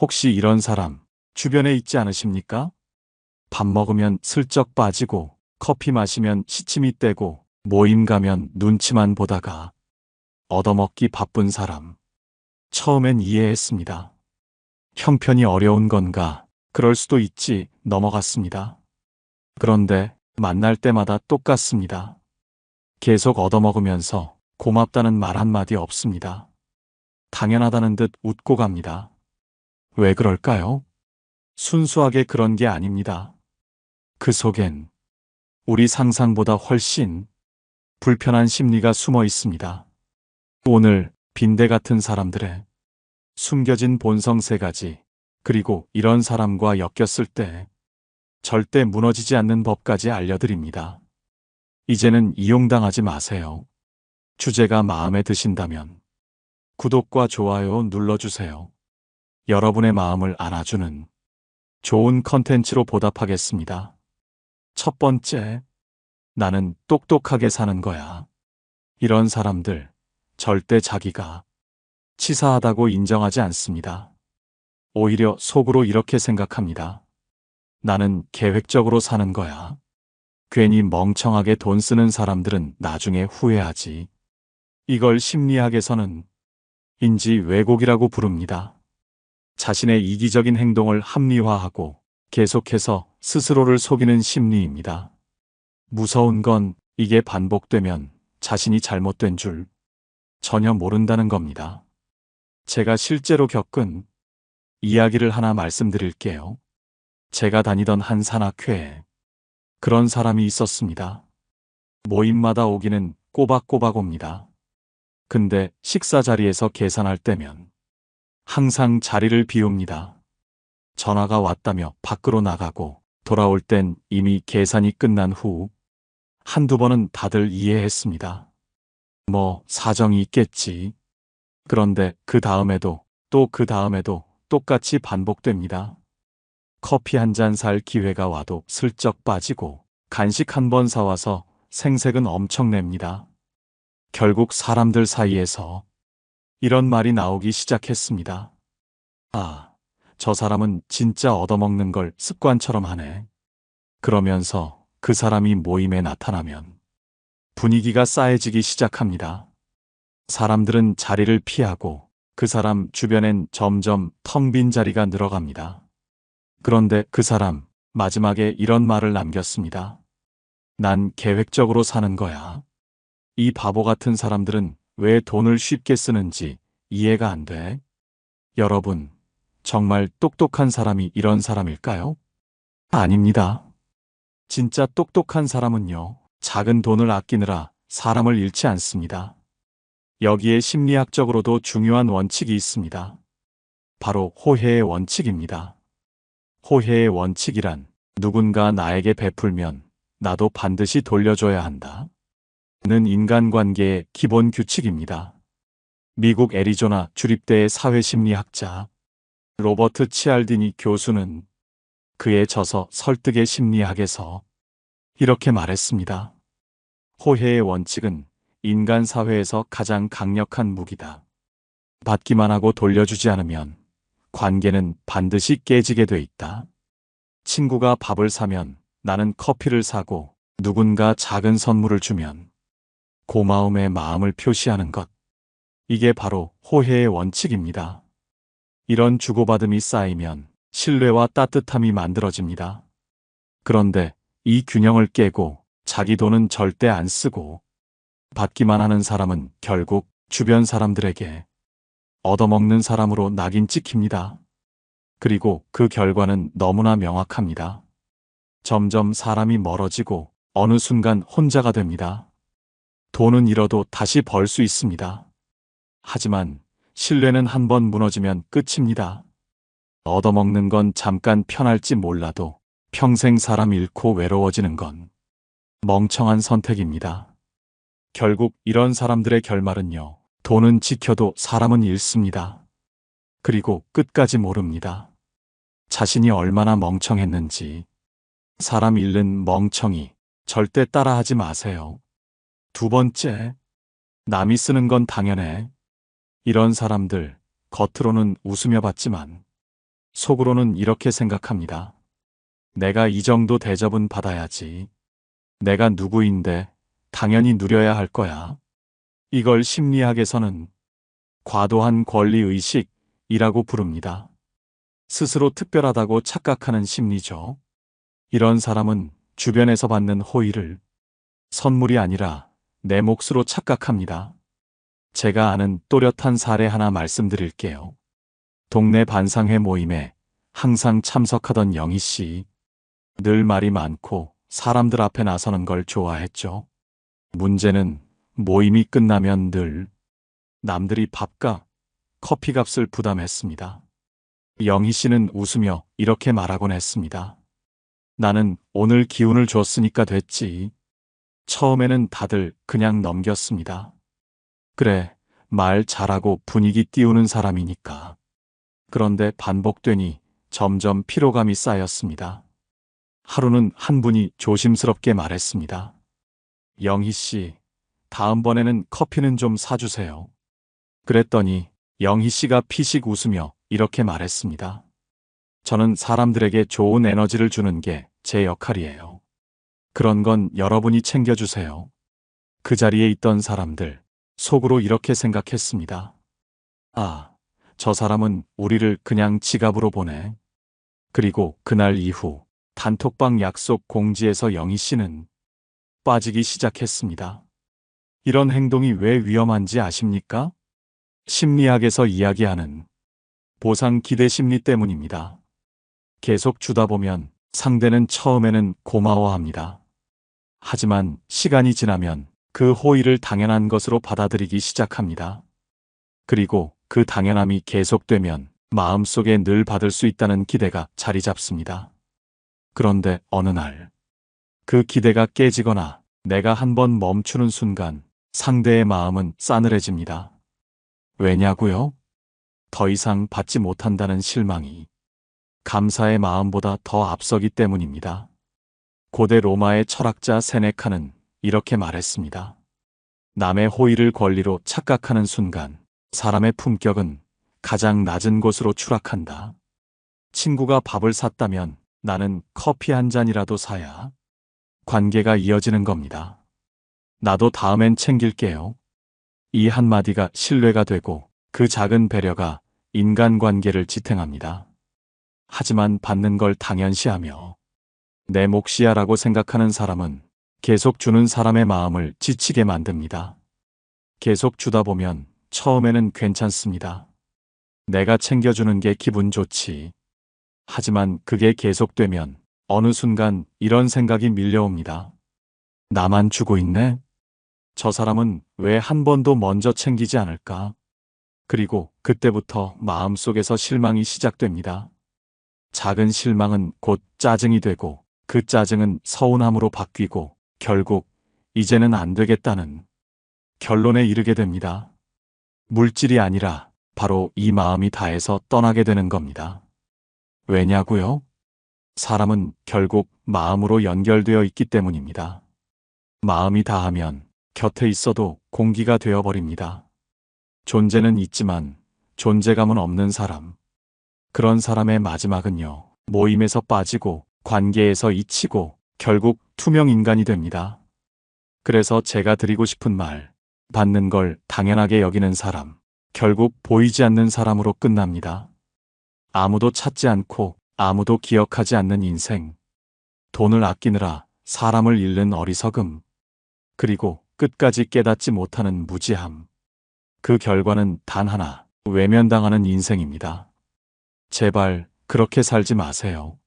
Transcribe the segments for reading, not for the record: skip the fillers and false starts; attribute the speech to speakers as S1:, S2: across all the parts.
S1: 혹시 이런 사람 주변에 있지 않으십니까? 밥 먹으면 슬쩍 빠지고 커피 마시면 시침이 떼고 모임 가면 눈치만 보다가 얻어먹기 바쁜 사람. 처음엔 이해했습니다. 형편이 어려운 건가? 그럴 수도 있지 넘어갔습니다. 그런데 만날 때마다 똑같습니다. 계속 얻어먹으면서 고맙다는 말 한마디 없습니다. 당연하다는 듯 웃고 갑니다. 왜 그럴까요? 순수하게 그런 게 아닙니다. 그 속엔 우리 상상보다 훨씬 불편한 심리가 숨어 있습니다. 오늘 빈대 같은 사람들의 숨겨진 본성 세 가지, 그리고 이런 사람과 엮였을 때 절대 무너지지 않는 법까지 알려드립니다. 이제는 이용당하지 마세요. 주제가 마음에 드신다면 구독과 좋아요 눌러주세요. 여러분의 마음을 안아주는 좋은 컨텐츠로 보답하겠습니다. 첫 번째, 나는 똑똑하게 사는 거야. 이런 사람들 절대 자기가 치사하다고 인정하지 않습니다. 오히려 속으로 이렇게 생각합니다. 나는 계획적으로 사는 거야. 괜히 멍청하게 돈 쓰는 사람들은 나중에 후회하지. 이걸 심리학에서는 인지 왜곡이라고 부릅니다. 자신의 이기적인 행동을 합리화하고 계속해서 스스로를 속이는 심리입니다. 무서운 건 이게 반복되면 자신이 잘못된 줄 전혀 모른다는 겁니다. 제가 실제로 겪은 이야기를 하나 말씀드릴게요. 제가 다니던 한 산악회에 그런 사람이 있었습니다. 모임마다 오기는 꼬박꼬박 옵니다. 근데 식사 자리에서 계산할 때면 항상 자리를 비웁니다. 전화가 왔다며 밖으로 나가고 돌아올 땐 이미 계산이 끝난 후 한두 번은 다들 이해했습니다. 뭐 사정이 있겠지. 그런데 그 다음에도 또 그 다음에도 똑같이 반복됩니다. 커피 한 잔 살 기회가 와도 슬쩍 빠지고 간식 한 번 사와서 생색은 엄청 냅니다. 결국 사람들 사이에서 이런 말이 나오기 시작했습니다. 아, 저 사람은 진짜 얻어먹는 걸 습관처럼 하네. 그러면서 그 사람이 모임에 나타나면 분위기가 싸해지기 시작합니다. 사람들은 자리를 피하고 그 사람 주변엔 점점 텅 빈 자리가 늘어갑니다. 그런데 그 사람 마지막에 이런 말을 남겼습니다. 난 계획적으로 사는 거야. 이 바보 같은 사람들은 왜 돈을 쉽게 쓰는지 이해가 안 돼. 여러분, 정말 똑똑한 사람이 이런 사람일까요? 아닙니다. 진짜 똑똑한 사람은요, 작은 돈을 아끼느라 사람을 잃지 않습니다. 여기에 심리학적으로도 중요한 원칙이 있습니다. 바로 호혜의 원칙입니다. 호혜의 원칙이란 누군가 나에게 베풀면 나도 반드시 돌려줘야 한다. 는 인간관계의 기본 규칙입니다. 미국 애리조나 주립대의 사회심리학자 로버트 치알디니 교수는 그의 저서 설득의 심리학에서 이렇게 말했습니다. 호혜의 원칙은 인간 사회에서 가장 강력한 무기다. 받기만 하고 돌려주지 않으면 관계는 반드시 깨지게 돼 있다. 친구가 밥을 사면 나는 커피를 사고 누군가 작은 선물을 주면 고마움의 마음을 표시하는 것. 이게 바로 호혜의 원칙입니다. 이런 주고받음이 쌓이면 신뢰와 따뜻함이 만들어집니다. 그런데 이 균형을 깨고 자기 돈은 절대 안 쓰고 받기만 하는 사람은 결국 주변 사람들에게 얻어먹는 사람으로 낙인 찍힙니다. 그리고 그 결과는 너무나 명확합니다. 점점 사람이 멀어지고 어느 순간 혼자가 됩니다. 돈은 잃어도 다시 벌 수 있습니다. 하지만 신뢰는 한번 무너지면 끝입니다. 얻어먹는 건 잠깐 편할지 몰라도 평생 사람 잃고 외로워지는 건 멍청한 선택입니다. 결국 이런 사람들의 결말은요, 돈은 지켜도 사람은 잃습니다. 그리고 끝까지 모릅니다. 자신이 얼마나 멍청했는지. 사람 잃는 멍청이 절대 따라하지 마세요. 두 번째, 남이 쓰는 건 당연해. 이런 사람들 겉으로는 웃으며 봤지만 속으로는 이렇게 생각합니다. 내가 이 정도 대접은 받아야지. 내가 누구인데 당연히 누려야 할 거야. 이걸 심리학에서는 과도한 권리의식이라고 부릅니다. 스스로 특별하다고 착각하는 심리죠. 이런 사람은 주변에서 받는 호의를 선물이 아니라 내 몫으로 착각합니다. 제가 아는 또렷한 사례 하나 말씀드릴게요. 동네 반상회 모임에 항상 참석하던 영희 씨. 늘 말이 많고 사람들 앞에 나서는 걸 좋아했죠. 문제는 모임이 끝나면 늘 남들이 밥값, 커피값을 부담했습니다. 영희 씨는 웃으며 이렇게 말하곤 했습니다. 나는 오늘 기운을 줬으니까 됐지. 처음에는 다들 그냥 넘겼습니다. 그래, 말 잘하고 분위기 띄우는 사람이니까. 그런데 반복되니 점점 피로감이 쌓였습니다. 하루는 한 분이 조심스럽게 말했습니다. 영희 씨, 다음번에는 커피는 좀 사주세요. 그랬더니 영희 씨가 피식 웃으며 이렇게 말했습니다. 저는 사람들에게 좋은 에너지를 주는 게 제 역할이에요. 그런 건 여러분이 챙겨주세요. 그 자리에 있던 사람들, 속으로 이렇게 생각했습니다. 아, 저 사람은 우리를 그냥 지갑으로 보내. 그리고 그날 이후 단톡방 약속 공지에서 영희 씨는 빠지기 시작했습니다. 이런 행동이 왜 위험한지 아십니까? 심리학에서 이야기하는 보상 기대 심리 때문입니다. 계속 주다 보면 상대는 처음에는 고마워합니다. 하지만 시간이 지나면 그 호의를 당연한 것으로 받아들이기 시작합니다. 그리고 그 당연함이 계속되면 마음속에 늘 받을 수 있다는 기대가 자리 잡습니다. 그런데 어느 날 그 기대가 깨지거나 내가 한번 멈추는 순간 상대의 마음은 싸늘해집니다. 왜냐고요? 더 이상 받지 못한다는 실망이 감사의 마음보다 더 앞서기 때문입니다. 고대 로마의 철학자 세네카는 이렇게 말했습니다. 남의 호의를 권리로 착각하는 순간 사람의 품격은 가장 낮은 곳으로 추락한다. 친구가 밥을 샀다면 나는 커피 한 잔이라도 사야 관계가 이어지는 겁니다. 나도 다음엔 챙길게요. 이 한마디가 신뢰가 되고 그 작은 배려가 인간관계를 지탱합니다. 하지만 받는 걸 당연시하며 내 몫이야라고 생각하는 사람은 계속 주는 사람의 마음을 지치게 만듭니다. 계속 주다 보면 처음에는 괜찮습니다. 내가 챙겨주는 게 기분 좋지. 하지만 그게 계속되면 어느 순간 이런 생각이 밀려옵니다. 나만 주고 있네? 저 사람은 왜 한 번도 먼저 챙기지 않을까? 그리고 그때부터 마음속에서 실망이 시작됩니다. 작은 실망은 곧 짜증이 되고 그 짜증은 서운함으로 바뀌고 결국 이제는 안 되겠다는 결론에 이르게 됩니다. 물질이 아니라 바로 이 마음이 다해서 떠나게 되는 겁니다. 왜냐고요? 사람은 결국 마음으로 연결되어 있기 때문입니다. 마음이 다하면 곁에 있어도 공기가 되어버립니다. 존재는 있지만 존재감은 없는 사람. 그런 사람의 마지막은요, 모임에서 빠지고 관계에서 잊히고 결국 투명 인간이 됩니다. 그래서 제가 드리고 싶은 말, 받는 걸 당연하게 여기는 사람, 결국 보이지 않는 사람으로 끝납니다. 아무도 찾지 않고 아무도 기억하지 않는 인생. 돈을 아끼느라 사람을 잃는 어리석음. 그리고 끝까지 깨닫지 못하는 무지함. 그 결과는 단 하나, 외면당하는 인생입니다. 제발 그렇게 살지 마세요.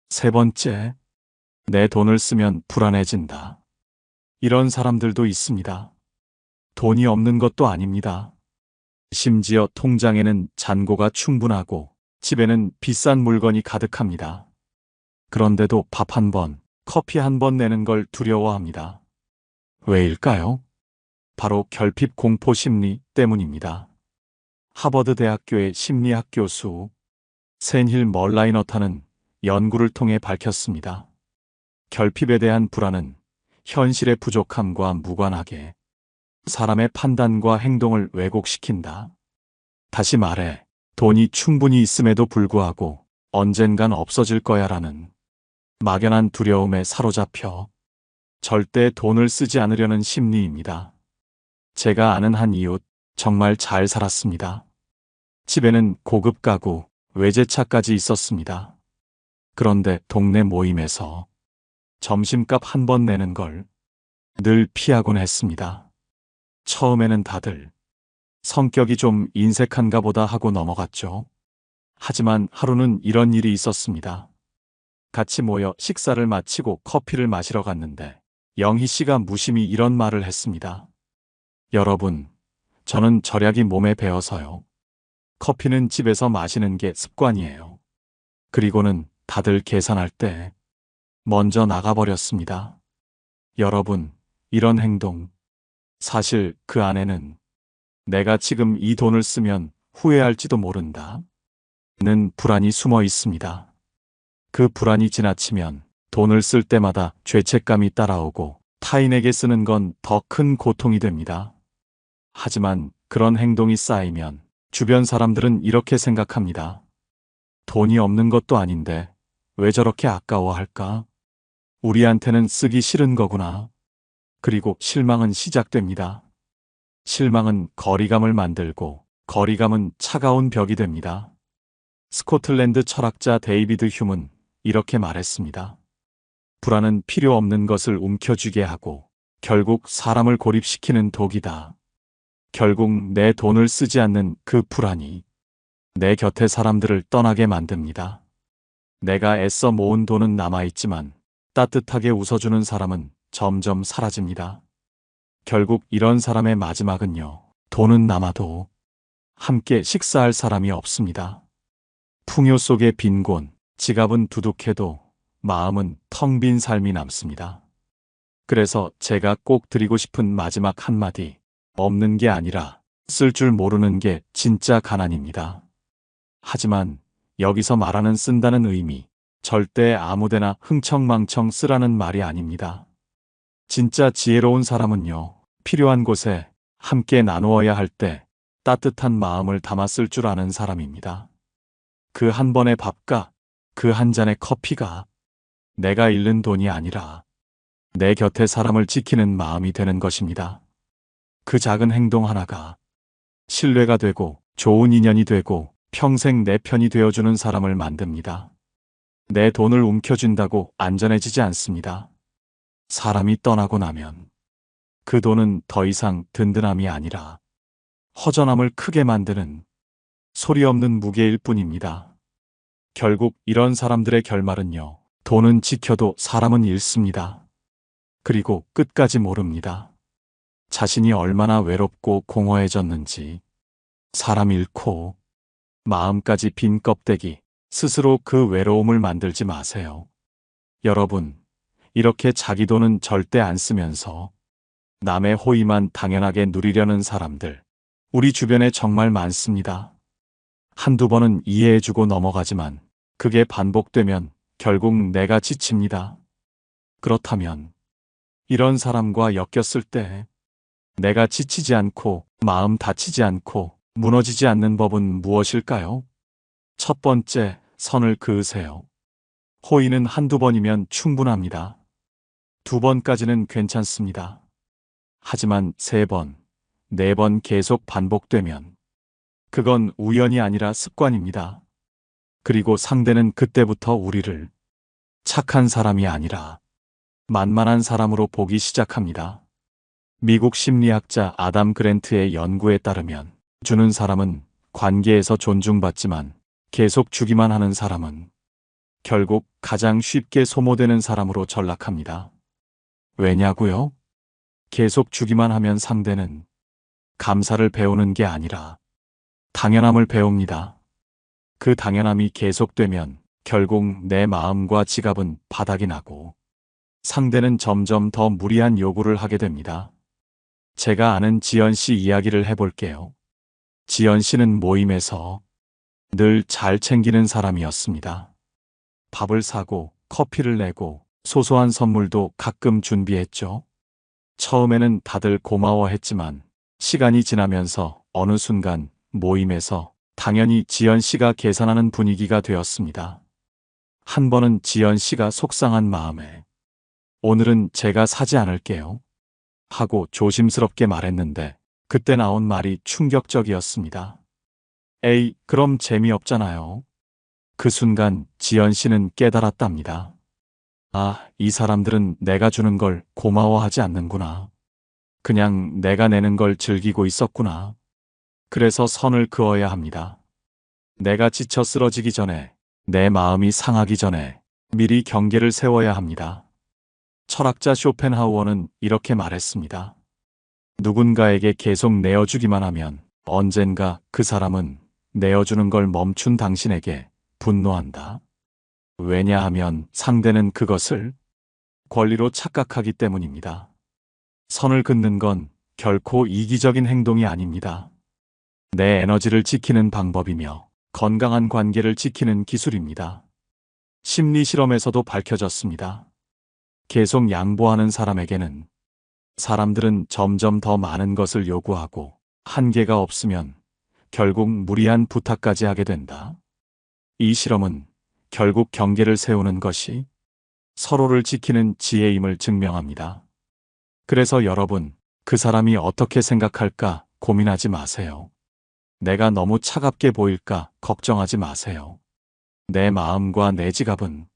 S1: 세 번째, 내 돈을 쓰면 불안해진다. 이런 사람들도 있습니다. 돈이 없는 것도 아닙니다. 심지어 통장에는 잔고가 충분하고 집에는 비싼 물건이 가득합니다. 그런데도 밥 한 번, 커피 한 번 내는 걸 두려워합니다. 왜일까요? 바로 결핍 공포 심리 때문입니다. 하버드 대학교의 심리학 교수 샌힐 멀라이너타는 연구를 통해 밝혔습니다. 결핍에 대한 불안은 현실의 부족함과 무관하게 사람의 판단과 행동을 왜곡시킨다. 다시 말해, 돈이 충분히 있음에도 불구하고 언젠간 없어질 거야라는 막연한 두려움에 사로잡혀 절대 돈을 쓰지 않으려는 심리입니다. 제가 아는 한 이웃 정말 잘 살았습니다. 집에는 고급 가구, 외제차까지 있었습니다. 그런데 동네 모임에서 점심값 한 번 내는 걸 늘 피하곤 했습니다. 처음에는 다들 성격이 좀 인색한가 보다 하고 넘어갔죠. 하지만 하루는 이런 일이 있었습니다. 같이 모여 식사를 마치고 커피를 마시러 갔는데 영희 씨가 무심히 이런 말을 했습니다. 여러분, 저는 절약이 몸에 배어서요. 커피는 집에서 마시는 게 습관이에요. 그리고는 다들 계산할 때 먼저 나가버렸습니다. 여러분, 이런 행동, 사실 그 안에는 내가 지금 이 돈을 쓰면 후회할지도 모른다 는 불안이 숨어 있습니다. 그 불안이 지나치면 돈을 쓸 때마다 죄책감이 따라오고 타인에게 쓰는 건 더 큰 고통이 됩니다. 하지만 그런 행동이 쌓이면 주변 사람들은 이렇게 생각합니다. 돈이 없는 것도 아닌데 왜 저렇게 아까워할까? 우리한테는 쓰기 싫은 거구나. 그리고 실망은 시작됩니다. 실망은 거리감을 만들고 거리감은 차가운 벽이 됩니다. 스코틀랜드 철학자 데이비드 휴문 이렇게 말했습니다. 불안은 필요 없는 것을 움켜쥐게 하고 결국 사람을 고립시키는 독이다. 결국 내 돈을 쓰지 않는 그 불안이 내 곁에 사람들을 떠나게 만듭니다. 내가 애써 모은 돈은 남아있지만 따뜻하게 웃어주는 사람은 점점 사라집니다. 결국 이런 사람의 마지막은요. 돈은 남아도 함께 식사할 사람이 없습니다. 풍요 속의 빈곤, 지갑은 두둑해도 마음은 텅 빈 삶이 남습니다. 그래서 제가 꼭 드리고 싶은 마지막 한마디, 없는 게 아니라 쓸 줄 모르는 게 진짜 가난입니다. 하지만 여기서 말하는 쓴다는 의미, 절대 아무데나 흥청망청 쓰라는 말이 아닙니다. 진짜 지혜로운 사람은요, 필요한 곳에 함께 나누어야 할 때 따뜻한 마음을 담아 쓸 줄 아는 사람입니다. 그 한 번의 밥과 그 한 잔의 커피가 내가 잃는 돈이 아니라 내 곁에 사람을 지키는 마음이 되는 것입니다. 그 작은 행동 하나가 신뢰가 되고 좋은 인연이 되고 평생 내 편이 되어주는 사람을 만듭니다. 내 돈을 움켜쥔다고 안전해지지 않습니다. 사람이 떠나고 나면 그 돈은 더 이상 든든함이 아니라 허전함을 크게 만드는 소리 없는 무게일 뿐입니다. 결국 이런 사람들의 결말은요. 돈은 지켜도 사람은 잃습니다. 그리고 끝까지 모릅니다. 자신이 얼마나 외롭고 공허해졌는지. 사람 잃고 마음까지 빈 껍데기, 스스로 그 외로움을 만들지 마세요. 여러분, 이렇게 자기 돈은 절대 안 쓰면서 남의 호의만 당연하게 누리려는 사람들, 우리 주변에 정말 많습니다. 한두 번은 이해해주고 넘어가지만 그게 반복되면 결국 내가 지칩니다. 그렇다면 이런 사람과 엮였을 때 내가 지치지 않고 마음 다치지 않고 무너지지 않는 법은 무엇일까요? 첫 번째, 선을 그으세요. 호의는 한두 번이면 충분합니다. 두 번까지는 괜찮습니다. 하지만 세 번, 네 번 계속 반복되면 그건 우연이 아니라 습관입니다. 그리고 상대는 그때부터 우리를 착한 사람이 아니라 만만한 사람으로 보기 시작합니다. 미국 심리학자 아담 그랜트의 연구에 따르면 주는 사람은 관계에서 존중받지만 계속 주기만 하는 사람은 결국 가장 쉽게 소모되는 사람으로 전락합니다. 왜냐고요? 계속 주기만 하면 상대는 감사를 배우는 게 아니라 당연함을 배웁니다. 그 당연함이 계속되면 결국 내 마음과 지갑은 바닥이 나고 상대는 점점 더 무리한 요구를 하게 됩니다. 제가 아는 지연 씨 이야기를 해볼게요. 지연 씨는 모임에서 늘 잘 챙기는 사람이었습니다. 밥을 사고 커피를 내고 소소한 선물도 가끔 준비했죠. 처음에는 다들 고마워했지만 시간이 지나면서 어느 순간 모임에서 당연히 지연 씨가 계산하는 분위기가 되었습니다. 한 번은 지연 씨가 속상한 마음에 오늘은 제가 사지 않을게요 하고 조심스럽게 말했는데 그때 나온 말이 충격적이었습니다. 에이, 그럼 재미없잖아요. 그 순간 지연 씨는 깨달았답니다. 아, 이 사람들은 내가 주는 걸 고마워하지 않는구나. 그냥 내가 내는 걸 즐기고 있었구나. 그래서 선을 그어야 합니다. 내가 지쳐 쓰러지기 전에, 내 마음이 상하기 전에 미리 경계를 세워야 합니다. 철학자 쇼펜하우어는 이렇게 말했습니다. 누군가에게 계속 내어주기만 하면 언젠가 그 사람은 내어주는 걸 멈춘 당신에게 분노한다. 왜냐하면 상대는 그것을 권리로 착각하기 때문입니다. 선을 긋는 건 결코 이기적인 행동이 아닙니다. 내 에너지를 지키는 방법이며 건강한 관계를 지키는 기술입니다. 심리 실험에서도 밝혀졌습니다. 계속 양보하는 사람에게는 사람들은 점점 더 많은 것을 요구하고 한계가 없으면 결국 무리한 부탁까지 하게 된다. 이 실험은 결국 경계를 세우는 것이 서로를 지키는 지혜임을 증명합니다. 그래서 여러분, 그 사람이 어떻게 생각할까 고민하지 마세요. 내가 너무 차갑게 보일까 걱정하지 마세요. 내 마음과 내 지갑은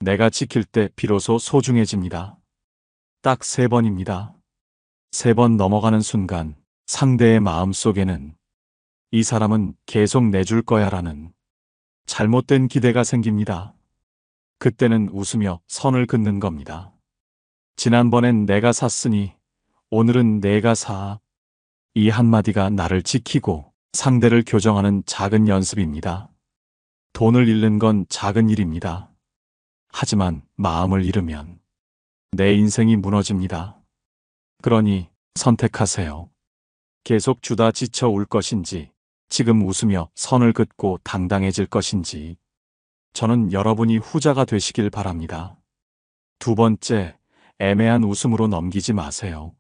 S1: 내가 지킬 때 비로소 소중해집니다. 딱 3번입니다. 3번 넘어가는 순간 상대의 마음 속에는 이 사람은 계속 내줄 거야 라는 잘못된 기대가 생깁니다. 그때는 웃으며 선을 긋는 겁니다. 지난번엔 내가 샀으니 오늘은 내가 사. 이 한마디가 나를 지키고 상대를 교정하는 작은 연습입니다. 돈을 잃는 건 작은 일입니다. 하지만 마음을 잃으면 내 인생이 무너집니다. 그러니 선택하세요. 계속 주다 지쳐 울 것인지, 지금 웃으며 선을 긋고 당당해질 것인지. 저는 여러분이 후자가 되시길 바랍니다. 2번째, 애매한 웃음으로 넘기지 마세요.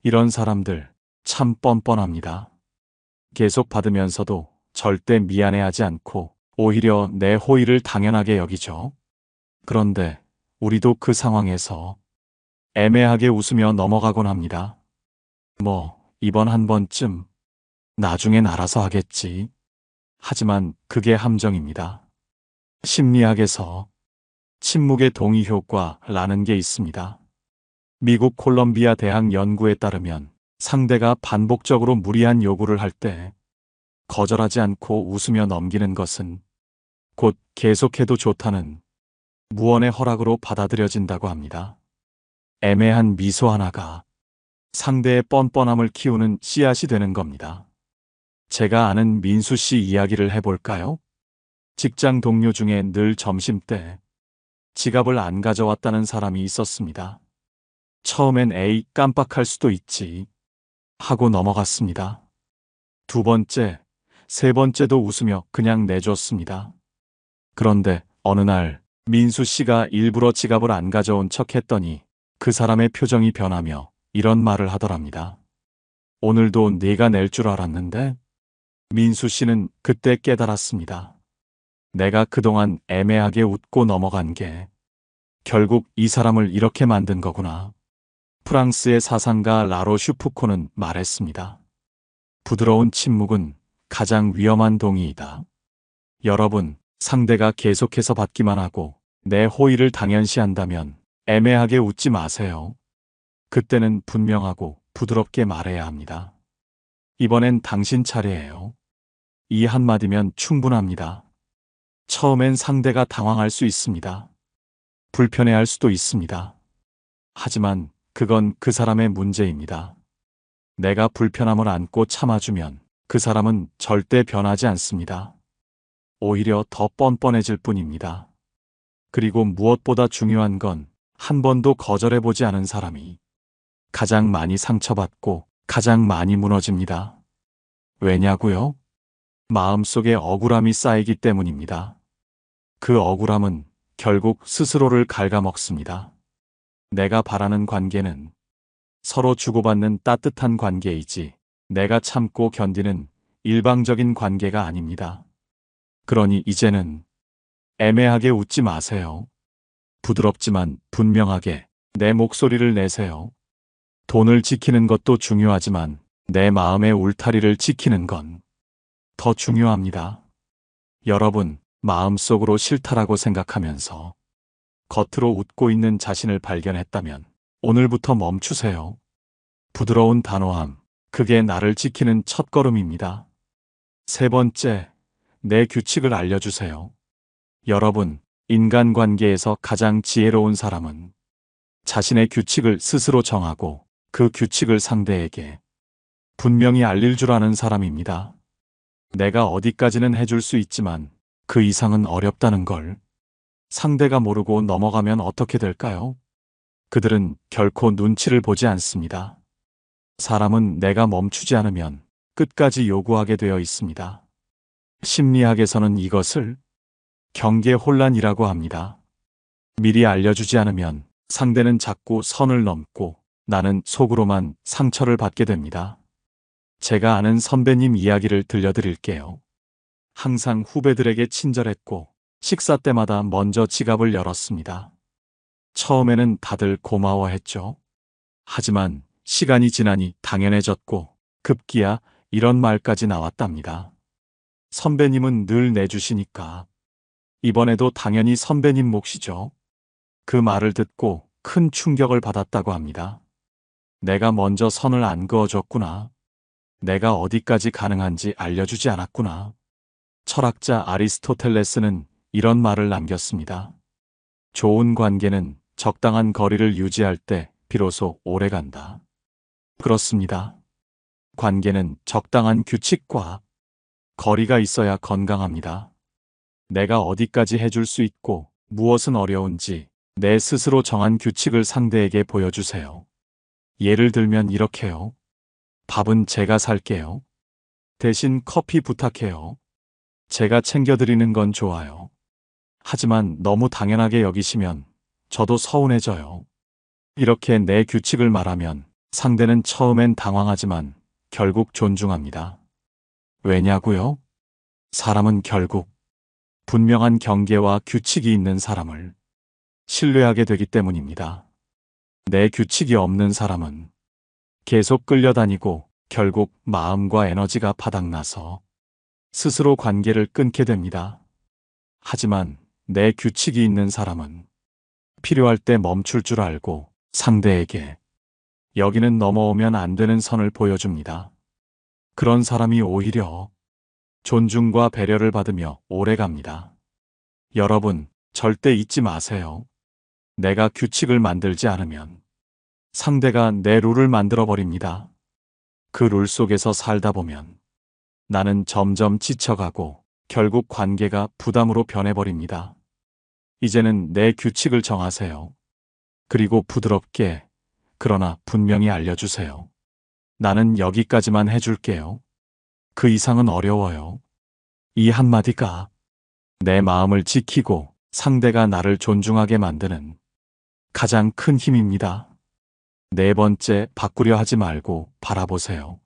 S1: 이런 사람들 참 뻔뻔합니다. 계속 받으면서도 절대 미안해하지 않고 오히려 내 호의를 당연하게 여기죠. 그런데 우리도 그 상황에서 애매하게 웃으며 넘어가곤 합니다. 이번 한 번쯤 나중엔 알아서 하겠지. 하지만 그게 함정입니다. 심리학에서 침묵의 동의 효과라는 게 있습니다. 미국 콜럼비아 대학 연구에 따르면 상대가 반복적으로 무리한 요구를 할 때 거절하지 않고 웃으며 넘기는 것은 곧 계속해도 좋다는 무언의 허락으로 받아들여진다고 합니다. 애매한 미소 하나가 상대의 뻔뻔함을 키우는 씨앗이 되는 겁니다. 제가 아는 민수 씨 이야기를 해볼까요? 직장 동료 중에 늘 점심때 지갑을 안 가져왔다는 사람이 있었습니다. 처음엔 에이, 깜빡할 수도 있지 하고 넘어갔습니다. 2번째, 3번째도 웃으며 그냥 내줬습니다. 그런데 어느 날 민수 씨가 일부러 지갑을 안 가져온 척 했더니 그 사람의 표정이 변하며 이런 말을 하더랍니다. 오늘도 네가 낼 줄 알았는데? 민수 씨는 그때 깨달았습니다. 내가 그동안 애매하게 웃고 넘어간 게 결국 이 사람을 이렇게 만든 거구나. 프랑스의 사상가 라로슈푸코는 말했습니다. 부드러운 침묵은 가장 위험한 동의이다. 여러분, 상대가 계속해서 받기만 하고 내 호의를 당연시한다면 애매하게 웃지 마세요. 그때는 분명하고 부드럽게 말해야 합니다. 이번엔 당신 차례예요. 이 한마디면 충분합니다. 처음엔 상대가 당황할 수 있습니다. 불편해할 수도 있습니다. 하지만 그건 그 사람의 문제입니다. 내가 불편함을 안고 참아주면 그 사람은 절대 변하지 않습니다. 오히려 더 뻔뻔해질 뿐입니다. 그리고 무엇보다 중요한 건 한 번도 거절해보지 않은 사람이 가장 많이 상처받고 가장 많이 무너집니다. 왜냐고요? 마음속에 억울함이 쌓이기 때문입니다. 그 억울함은 결국 스스로를 갉아먹습니다. 내가 바라는 관계는 서로 주고받는 따뜻한 관계이지 내가 참고 견디는 일방적인 관계가 아닙니다. 그러니 이제는 애매하게 웃지 마세요. 부드럽지만 분명하게 내 목소리를 내세요. 돈을 지키는 것도 중요하지만 내 마음의 울타리를 지키는 건 더 중요합니다. 여러분, 마음속으로 싫다라고 생각하면서 겉으로 웃고 있는 자신을 발견했다면 오늘부터 멈추세요. 부드러운 단호함, 그게 나를 지키는 첫걸음입니다. 세 번째, 내 규칙을 알려주세요. 여러분, 인간관계에서 가장 지혜로운 사람은 자신의 규칙을 스스로 정하고 그 규칙을 상대에게 분명히 알릴 줄 아는 사람입니다. 내가 어디까지는 해줄 수 있지만 그 이상은 어렵다는 걸 상대가 모르고 넘어가면 어떻게 될까요? 그들은 결코 눈치를 보지 않습니다. 사람은 내가 멈추지 않으면 끝까지 요구하게 되어 있습니다. 심리학에서는 이것을 경계 혼란이라고 합니다. 미리 알려주지 않으면 상대는 자꾸 선을 넘고 나는 속으로만 상처를 받게 됩니다. 제가 아는 선배님 이야기를 들려드릴게요. 항상 후배들에게 친절했고 식사 때마다 먼저 지갑을 열었습니다. 처음에는 다들 고마워했죠. 하지만 시간이 지나니 당연해졌고 급기야 이런 말까지 나왔답니다. 선배님은 늘 내주시니까 이번에도 당연히 선배님 몫이죠. 그 말을 듣고 큰 충격을 받았다고 합니다. 내가 먼저 선을 안 그어줬구나. 내가 어디까지 가능한지 알려주지 않았구나. 철학자 아리스토텔레스는 이런 말을 남겼습니다. 좋은 관계는 적당한 거리를 유지할 때 비로소 오래간다. 그렇습니다. 관계는 적당한 규칙과 거리가 있어야 건강합니다. 내가 어디까지 해줄 수 있고 무엇은 어려운지 내 스스로 정한 규칙을 상대에게 보여주세요. 예를 들면 이렇게요. 밥은 제가 살게요. 대신 커피 부탁해요. 제가 챙겨드리는 건 좋아요. 하지만 너무 당연하게 여기시면 저도 서운해져요. 이렇게 내 규칙을 말하면 상대는 처음엔 당황하지만 결국 존중합니다. 왜냐고요? 사람은 결국 분명한 경계와 규칙이 있는 사람을 신뢰하게 되기 때문입니다. 내 규칙이 없는 사람은 계속 끌려다니고 결국 마음과 에너지가 바닥나서 스스로 관계를 끊게 됩니다. 하지만 내 규칙이 있는 사람은 필요할 때 멈출 줄 알고 상대에게 여기는 넘어오면 안 되는 선을 보여줍니다. 그런 사람이 오히려 존중과 배려를 받으며 오래갑니다. 여러분, 절대 잊지 마세요. 내가 규칙을 만들지 않으면 상대가 내 룰을 만들어 버립니다. 그 룰 속에서 살다 보면 나는 점점 지쳐가고 결국 관계가 부담으로 변해버립니다. 이제는 내 규칙을 정하세요. 그리고 부드럽게, 그러나 분명히 알려주세요. 나는 여기까지만 해줄게요. 그 이상은 어려워요. 이 한마디가 내 마음을 지키고 상대가 나를 존중하게 만드는 가장 큰 힘입니다. 네 번째, 바꾸려 하지 말고 바라보세요.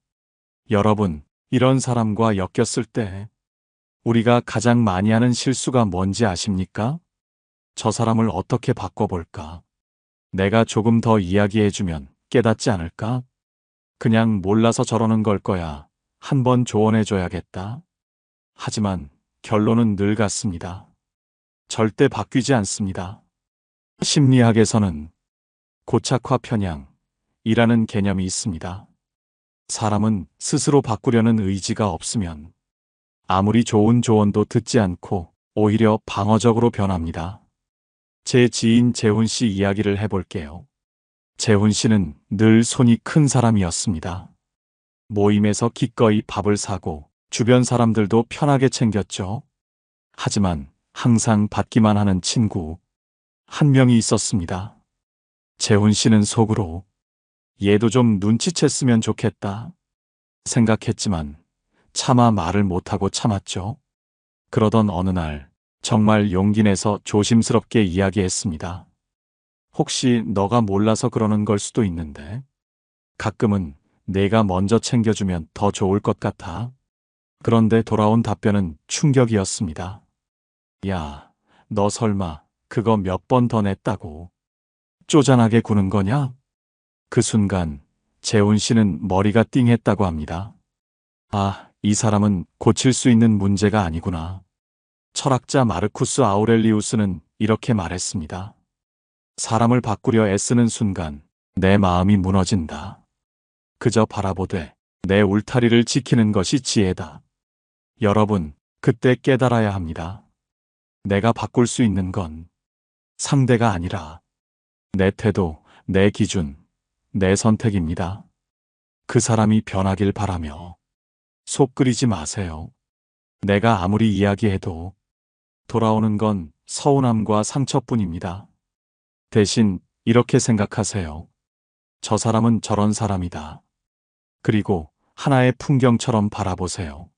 S1: 여러분, 이런 사람과 엮였을 때 우리가 가장 많이 하는 실수가 뭔지 아십니까? 저 사람을 어떻게 바꿔볼까? 내가 조금 더 이야기해주면 깨닫지 않을까? 그냥 몰라서 저러는 걸 거야. 한번 조언해줘야겠다. 하지만 결론은 늘 같습니다. 절대 바뀌지 않습니다. 심리학에서는 고착화 편향이라는 개념이 있습니다. 사람은 스스로 바꾸려는 의지가 없으면 아무리 좋은 조언도 듣지 않고 오히려 방어적으로 변합니다. 제 지인 재훈 씨 이야기를 해볼게요. 재훈 씨는 늘 손이 큰 사람이었습니다. 모임에서 기꺼이 밥을 사고 주변 사람들도 편하게 챙겼죠. 하지만 항상 받기만 하는 친구 한 명이 있었습니다. 재훈 씨는 속으로 얘도 좀 눈치챘으면 좋겠다 생각했지만 차마 말을 못하고 참았죠. 그러던 어느 날 정말 용기 내서 조심스럽게 이야기했습니다. 혹시 너가 몰라서 그러는 걸 수도 있는데 가끔은 내가 먼저 챙겨주면 더 좋을 것 같아. 그런데 돌아온 답변은 충격이었습니다. 야, 너 설마 그거 몇 번 더 냈다고 쪼잔하게 구는 거냐? 그 순간 재훈 씨는 머리가 띵했다고 합니다. 아, 이 사람은 고칠 수 있는 문제가 아니구나. 철학자 마르쿠스 아우렐리우스는 이렇게 말했습니다. 사람을 바꾸려 애쓰는 순간 내 마음이 무너진다. 그저 바라보되 내 울타리를 지키는 것이 지혜다. 여러분, 그때 깨달아야 합니다. 내가 바꿀 수 있는 건 상대가 아니라 내 태도, 내 기준, 내 선택입니다. 그 사람이 변하길 바라며 속 끓이지 마세요. 내가 아무리 이야기해도 돌아오는 건 서운함과 상처뿐입니다. 대신 이렇게 생각하세요. 저 사람은 저런 사람이다. 그리고 하나의 풍경처럼 바라보세요.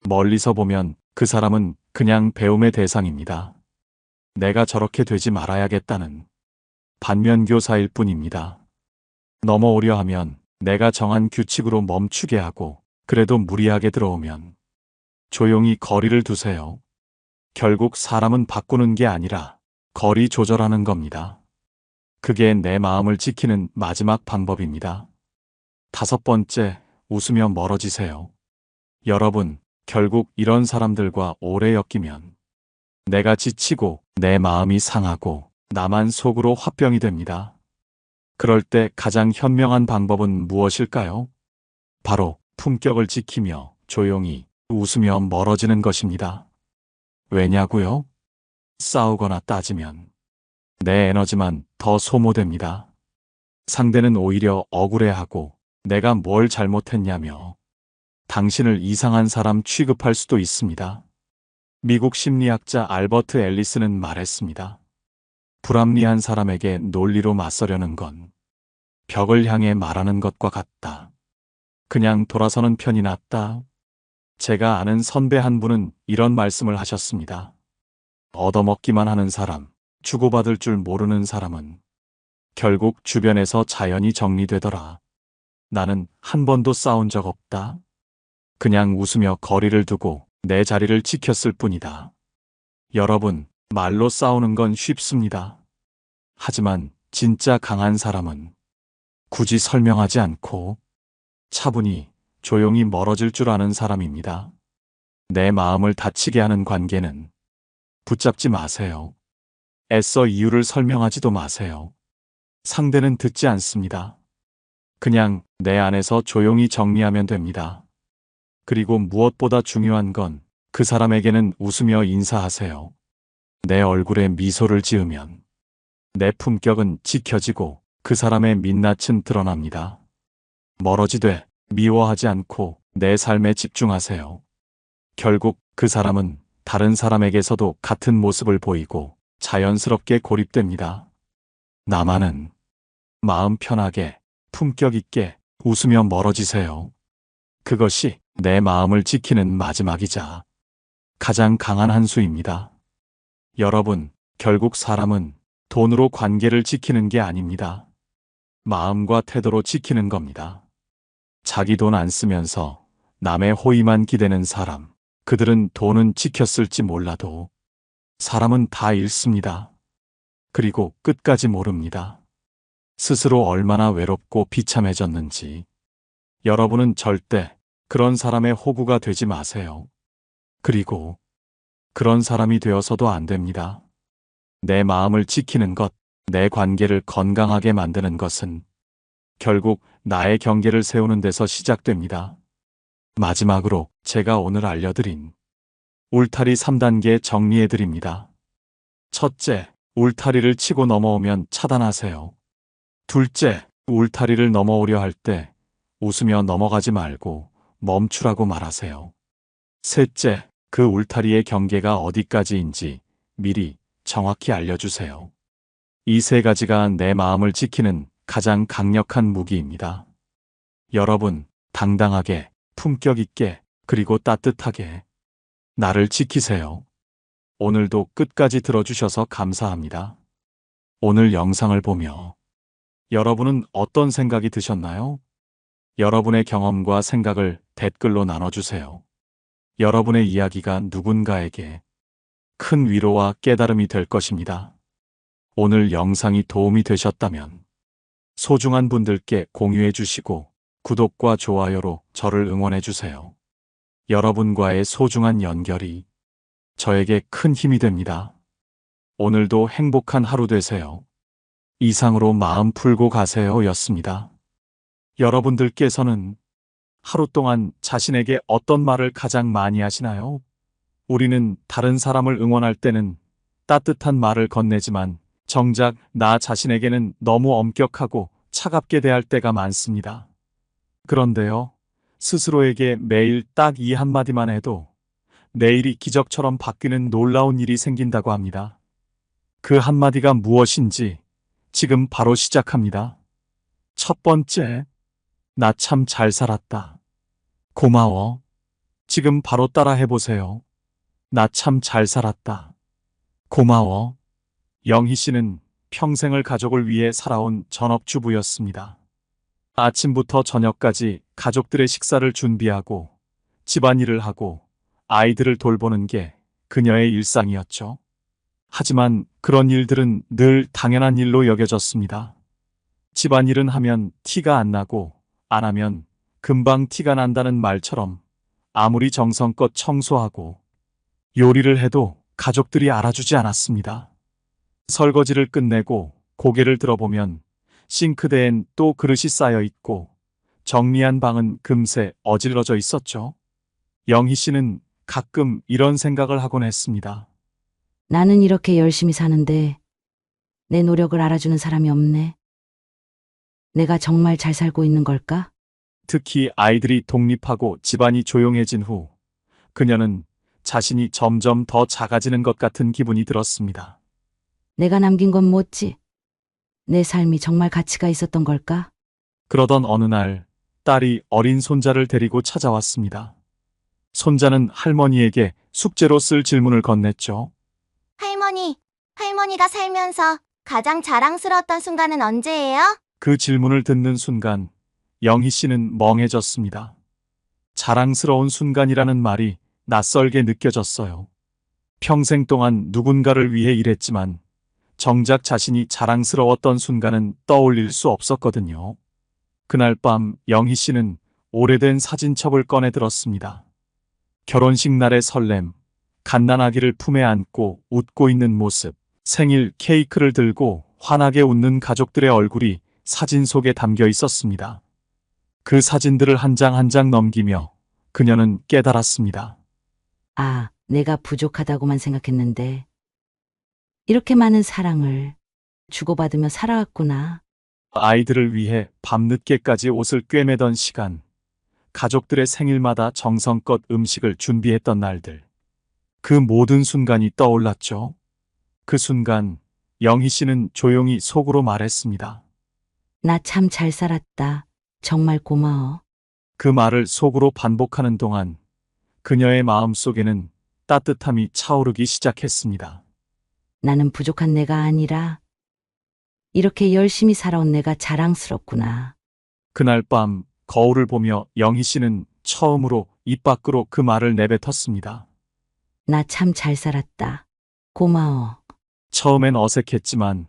S1: 멀리서 보면 그 사람은 그냥 배움의 대상입니다. 내가 저렇게 되지 말아야겠다는 반면교사일 뿐입니다. 넘어오려 하면 내가 정한 규칙으로 멈추게 하고 그래도 무리하게 들어오면 조용히 거리를 두세요. 결국 사람은 바꾸는 게 아니라 거리 조절하는 겁니다. 그게 내 마음을 지키는 마지막 방법입니다. 5번째, 웃으며 멀어지세요. 여러분, 결국 이런 사람들과 오래 엮이면 내가 지치고 내 마음이 상하고 나만 속으로 화병이 됩니다. 그럴 때 가장 현명한 방법은 무엇일까요? 바로 품격을 지키며 조용히 웃으며 멀어지는 것입니다. 왜냐고요? 싸우거나 따지면 내 에너지만 더 소모됩니다. 상대는 오히려 억울해하고 내가 뭘 잘못했냐며 당신을 이상한 사람 취급할 수도 있습니다. 미국 심리학자 알버트 앨리스는 말했습니다. 불합리한 사람에게 논리로 맞서려는 건 벽을 향해 말하는 것과 같다. 그냥 돌아서는 편이 낫다. 제가 아는 선배 한 분은 이런 말씀을 하셨습니다. 얻어먹기만 하는 사람, 주고받을 줄 모르는 사람은 결국 주변에서 자연히 정리되더라. 나는 한 번도 싸운 적 없다. 그냥 웃으며 거리를 두고 내 자리를 지켰을 뿐이다. 여러분, 말로 싸우는 건 쉽습니다. 하지만 진짜 강한 사람은 굳이 설명하지 않고 차분히 조용히 멀어질 줄 아는 사람입니다. 내 마음을 다치게 하는 관계는 붙잡지 마세요. 애써 이유를 설명하지도 마세요. 상대는 듣지 않습니다. 그냥 내 안에서 조용히 정리하면 됩니다. 그리고 무엇보다 중요한 건 그 사람에게는 웃으며 인사하세요. 내 얼굴에 미소를 지으면 내 품격은 지켜지고 그 사람의 민낯은 드러납니다. 멀어지되 미워하지 않고 내 삶에 집중하세요. 결국 그 사람은 다른 사람에게서도 같은 모습을 보이고 자연스럽게 고립됩니다. 나만은 마음 편하게 품격 있게 웃으며 멀어지세요. 그것이 내 마음을 지키는 마지막이자 가장 강한 한 수입니다. 여러분, 결국 사람은 돈으로 관계를 지키는 게 아닙니다. 마음과 태도로 지키는 겁니다. 자기 돈 안 쓰면서 남의 호의만 기대는 사람, 그들은 돈은 지켰을지 몰라도 사람은 다 잃습니다. 그리고 끝까지 모릅니다. 스스로 얼마나 외롭고 비참해졌는지. 여러분은 절대 그런 사람의 호구가 되지 마세요. 그리고 그런 사람이 되어서도 안 됩니다. 내 마음을 지키는 것, 내 관계를 건강하게 만드는 것은 결국 나의 경계를 세우는 데서 시작됩니다. 마지막으로 제가 오늘 알려드린 울타리 3단계 정리해드립니다. 첫째, 울타리를 치고 넘어오면 차단하세요. 둘째, 울타리를 넘어오려 할 때 웃으며 넘어가지 말고 멈추라고 말하세요. 셋째, 그 울타리의 경계가 어디까지인지 미리 정확히 알려주세요. 이 세 가지가 내 마음을 지키는 가장 강력한 무기입니다. 여러분, 당당하게, 품격 있게, 그리고 따뜻하게 나를 지키세요. 오늘도 끝까지 들어주셔서 감사합니다. 오늘 영상을 보며 여러분은 어떤 생각이 드셨나요? 여러분의 경험과 생각을 댓글로 나눠주세요. 여러분의 이야기가 누군가에게 큰 위로와 깨달음이 될 것입니다. 오늘 영상이 도움이 되셨다면 소중한 분들께 공유해 주시고 구독과 좋아요로 저를 응원해 주세요. 여러분과의 소중한 연결이 저에게 큰 힘이 됩니다. 오늘도 행복한 하루 되세요. 이상으로 마음 풀고 가세요 였습니다. 여러분들께서는 하루 동안 자신에게 어떤 말을 가장 많이 하시나요? 우리는 다른 사람을 응원할 때는 따뜻한 말을 건네지만 정작 나 자신에게는 너무 엄격하고 차갑게 대할 때가 많습니다. 그런데요, 스스로에게 매일 딱 이 한마디만 해도 내일이 기적처럼 바뀌는 놀라운 일이 생긴다고 합니다. 그 한마디가 무엇인지 지금 바로 시작합니다. 첫 번째, 나 참 잘 살았다. 고마워. 지금 바로 따라 해보세요. 나 참 잘 살았다. 고마워. 영희 씨는 평생을 가족을 위해 살아온 전업주부였습니다. 아침부터 저녁까지 가족들의 식사를 준비하고 집안일을 하고 아이들을 돌보는 게 그녀의 일상이었죠. 하지만 그런 일들은 늘 당연한 일로 여겨졌습니다. 집안일은 하면 티가 안 나고 안 하면 금방 티가 난다는 말처럼 아무리 정성껏 청소하고 요리를 해도 가족들이 알아주지 않았습니다. 설거지를 끝내고 고개를 들어보면 싱크대엔 또 그릇이 쌓여 있고 정리한 방은 금세 어질러져 있었죠. 영희 씨는 가끔 이런 생각을 하곤 했습니다.
S2: 나는 이렇게 열심히 사는데 내 노력을 알아주는 사람이 없네. 내가 정말 잘 살고 있는 걸까?
S1: 특히 아이들이 독립하고 집안이 조용해진 후 그녀는 자신이 점점 더 작아지는 것 같은 기분이 들었습니다.
S2: 내가 남긴 건 뭐지? 내 삶이 정말 가치가 있었던 걸까?
S1: 그러던 어느 날 딸이 어린 손자를 데리고 찾아왔습니다. 손자는 할머니에게 숙제로 쓸 질문을 건넸죠.
S3: 할머니가 살면서 가장 자랑스러웠던 순간은 언제예요?
S1: 그 질문을 듣는 순간 영희 씨는 멍해졌습니다. 자랑스러운 순간이라는 말이 낯설게 느껴졌어요. 평생 동안 누군가를 위해 일했지만 정작 자신이 자랑스러웠던 순간은 떠올릴 수 없었거든요. 그날 밤 영희 씨는 오래된 사진첩을 꺼내 들었습니다. 결혼식 날의 설렘, 갓난아기를 품에 안고 웃고 있는 모습, 생일 케이크를 들고 환하게 웃는 가족들의 얼굴이 사진 속에 담겨 있었습니다. 그 사진들을 한 장 한 장 넘기며 그녀는 깨달았습니다.
S2: 아, 내가 부족하다고만 생각했는데 이렇게 많은 사랑을 주고받으며 살아왔구나.
S1: 아이들을 위해 밤늦게까지 옷을 꿰매던 시간, 가족들의 생일마다 정성껏 음식을 준비했던 날들. 그 모든 순간이 떠올랐죠. 그 순간 영희 씨는 조용히 속으로 말했습니다.
S2: 나 참 잘 살았다. 정말 고마워.
S1: 그 말을 속으로 반복하는 동안 그녀의 마음속에는 따뜻함이 차오르기 시작했습니다.
S2: 나는 부족한 내가 아니라 이렇게 열심히 살아온 내가 자랑스럽구나.
S1: 그날 밤 거울을 보며 영희 씨는 처음으로 입 밖으로 그 말을 내뱉었습니다.
S2: 나 참 잘 살았다. 고마워.
S1: 처음엔 어색했지만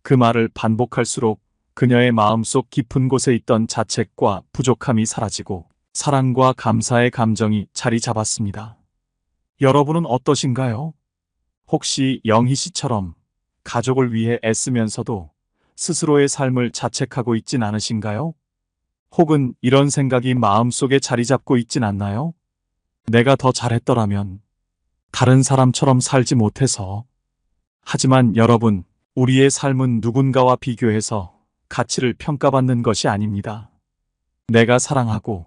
S1: 그 말을 반복할수록 그녀의 마음속 깊은 곳에 있던 자책과 부족함이 사라지고 사랑과 감사의 감정이 자리 잡았습니다. 여러분은 어떠신가요? 혹시 영희 씨처럼 가족을 위해 애쓰면서도 스스로의 삶을 자책하고 있진 않으신가요? 혹은 이런 생각이 마음속에 자리 잡고 있진 않나요? 내가 더 잘했더라면, 다른 사람처럼 살지 못해서. 하지만 여러분, 우리의 삶은 누군가와 비교해서 가치를 평가받는 것이 아닙니다. 내가 사랑하고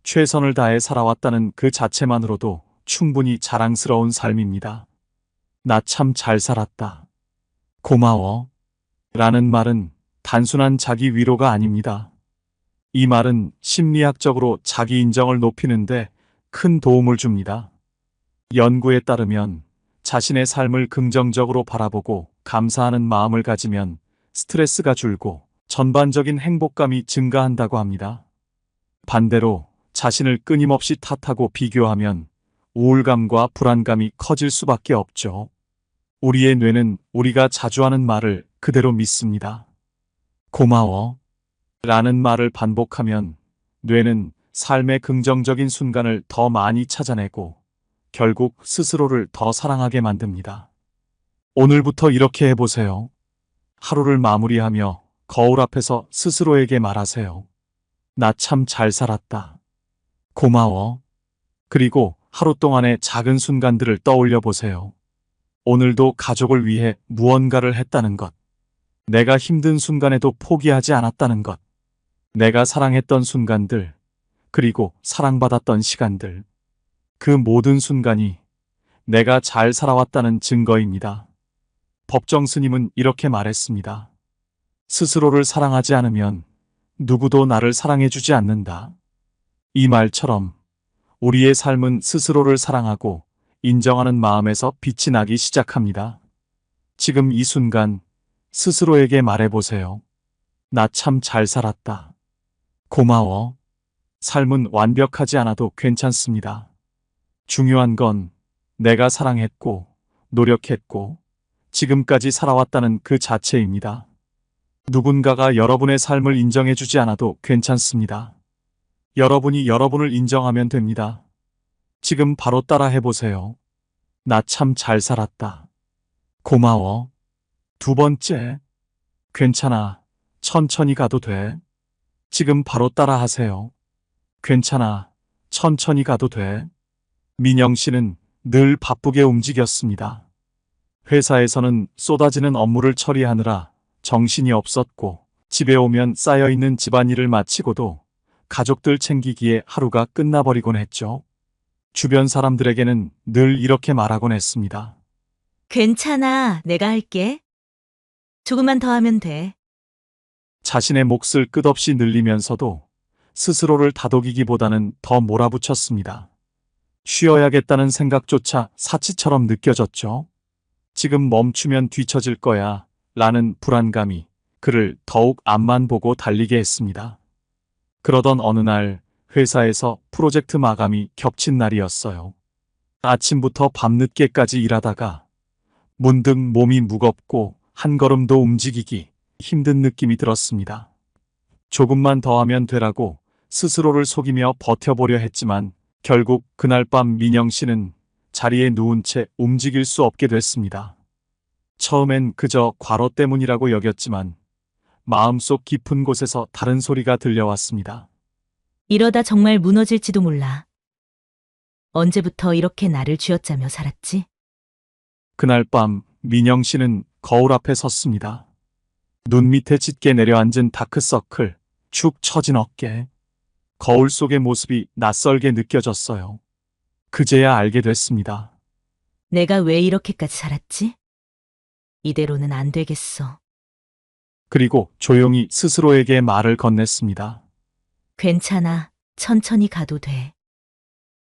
S1: 최선을 다해 살아왔다는 그 자체만으로도 충분히 자랑스러운 삶입니다. 나 참 잘 살았다. 고마워. 라는 말은 단순한 자기 위로가 아닙니다. 이 말은 심리학적으로 자기 인정을 높이는데 큰 도움을 줍니다. 연구에 따르면 자신의 삶을 긍정적으로 바라보고 감사하는 마음을 가지면 스트레스가 줄고 전반적인 행복감이 증가한다고 합니다. 반대로 자신을 끊임없이 탓하고 비교하면 우울감과 불안감이 커질 수밖에 없죠. 우리의 뇌는 우리가 자주 하는 말을 그대로 믿습니다. 고마워 라는 말을 반복하면 뇌는 삶의 긍정적인 순간을 더 많이 찾아내고 결국 스스로를 더 사랑하게 만듭니다. 오늘부터 이렇게 해보세요. 하루를 마무리하며 거울 앞에서 스스로에게 말하세요. 나 참 잘 살았다. 고마워. 그리고 하루 동안의 작은 순간들을 떠올려 보세요. 오늘도 가족을 위해 무언가를 했다는 것. 내가 힘든 순간에도 포기하지 않았다는 것. 내가 사랑했던 순간들, 그리고 사랑받았던 시간들. 그 모든 순간이 내가 잘 살아왔다는 증거입니다. 법정 스님은 이렇게 말했습니다. 스스로를 사랑하지 않으면 누구도 나를 사랑해주지 않는다. 이 말처럼 우리의 삶은 스스로를 사랑하고 인정하는 마음에서 빛이 나기 시작합니다. 지금 이 순간 스스로에게 말해보세요. 나 참 잘 살았다. 고마워. 삶은 완벽하지 않아도 괜찮습니다. 중요한 건 내가 사랑했고, 노력했고, 지금까지 살아왔다는 그 자체입니다. 누군가가 여러분의 삶을 인정해주지 않아도 괜찮습니다. 여러분이 여러분을 인정하면 됩니다. 지금 바로 따라 해보세요. 나 참 잘 살았다. 고마워. 두 번째, 괜찮아. 천천히 가도 돼. 지금 바로 따라 하세요. 괜찮아. 천천히 가도 돼. 민영 씨는 늘 바쁘게 움직였습니다. 회사에서는 쏟아지는 업무를 처리하느라 정신이 없었고, 집에 오면 쌓여있는 집안일을 마치고도 가족들 챙기기에 하루가 끝나버리곤 했죠. 주변 사람들에게는 늘 이렇게 말하곤 했습니다.
S4: 괜찮아, 내가 할게. 조금만 더 하면 돼.
S1: 자신의 몫을 끝없이 늘리면서도 스스로를 다독이기보다는 더 몰아붙였습니다. 쉬어야겠다는 생각조차 사치처럼 느껴졌죠. 지금 멈추면 뒤처질 거야 라는 불안감이 그를 더욱 앞만 보고 달리게 했습니다. 그러던 어느 날 회사에서 프로젝트 마감이 겹친 날이었어요. 아침부터 밤늦게까지 일하다가 문득 몸이 무겁고 한 걸음도 움직이기 힘든 느낌이 들었습니다. 조금만 더 하면 되라고 스스로를 속이며 버텨보려 했지만 결국 그날 밤 민영 씨는 자리에 누운 채 움직일 수 없게 됐습니다. 처음엔 그저 과로 때문이라고 여겼지만 마음속 깊은 곳에서 다른 소리가 들려왔습니다.
S4: 이러다 정말 무너질지도 몰라. 언제부터 이렇게 나를 쥐어짜며 살았지?
S1: 그날 밤 민영 씨는 거울 앞에 섰습니다. 눈 밑에 짙게 내려앉은 다크서클, 축 처진 어깨. 거울 속의 모습이 낯설게 느껴졌어요. 그제야 알게 됐습니다.
S4: 내가 왜 이렇게까지 살았지? 이대로는 안 되겠어.
S1: 그리고 조용히 스스로에게 말을 건넸습니다.
S4: 괜찮아, 천천히 가도 돼.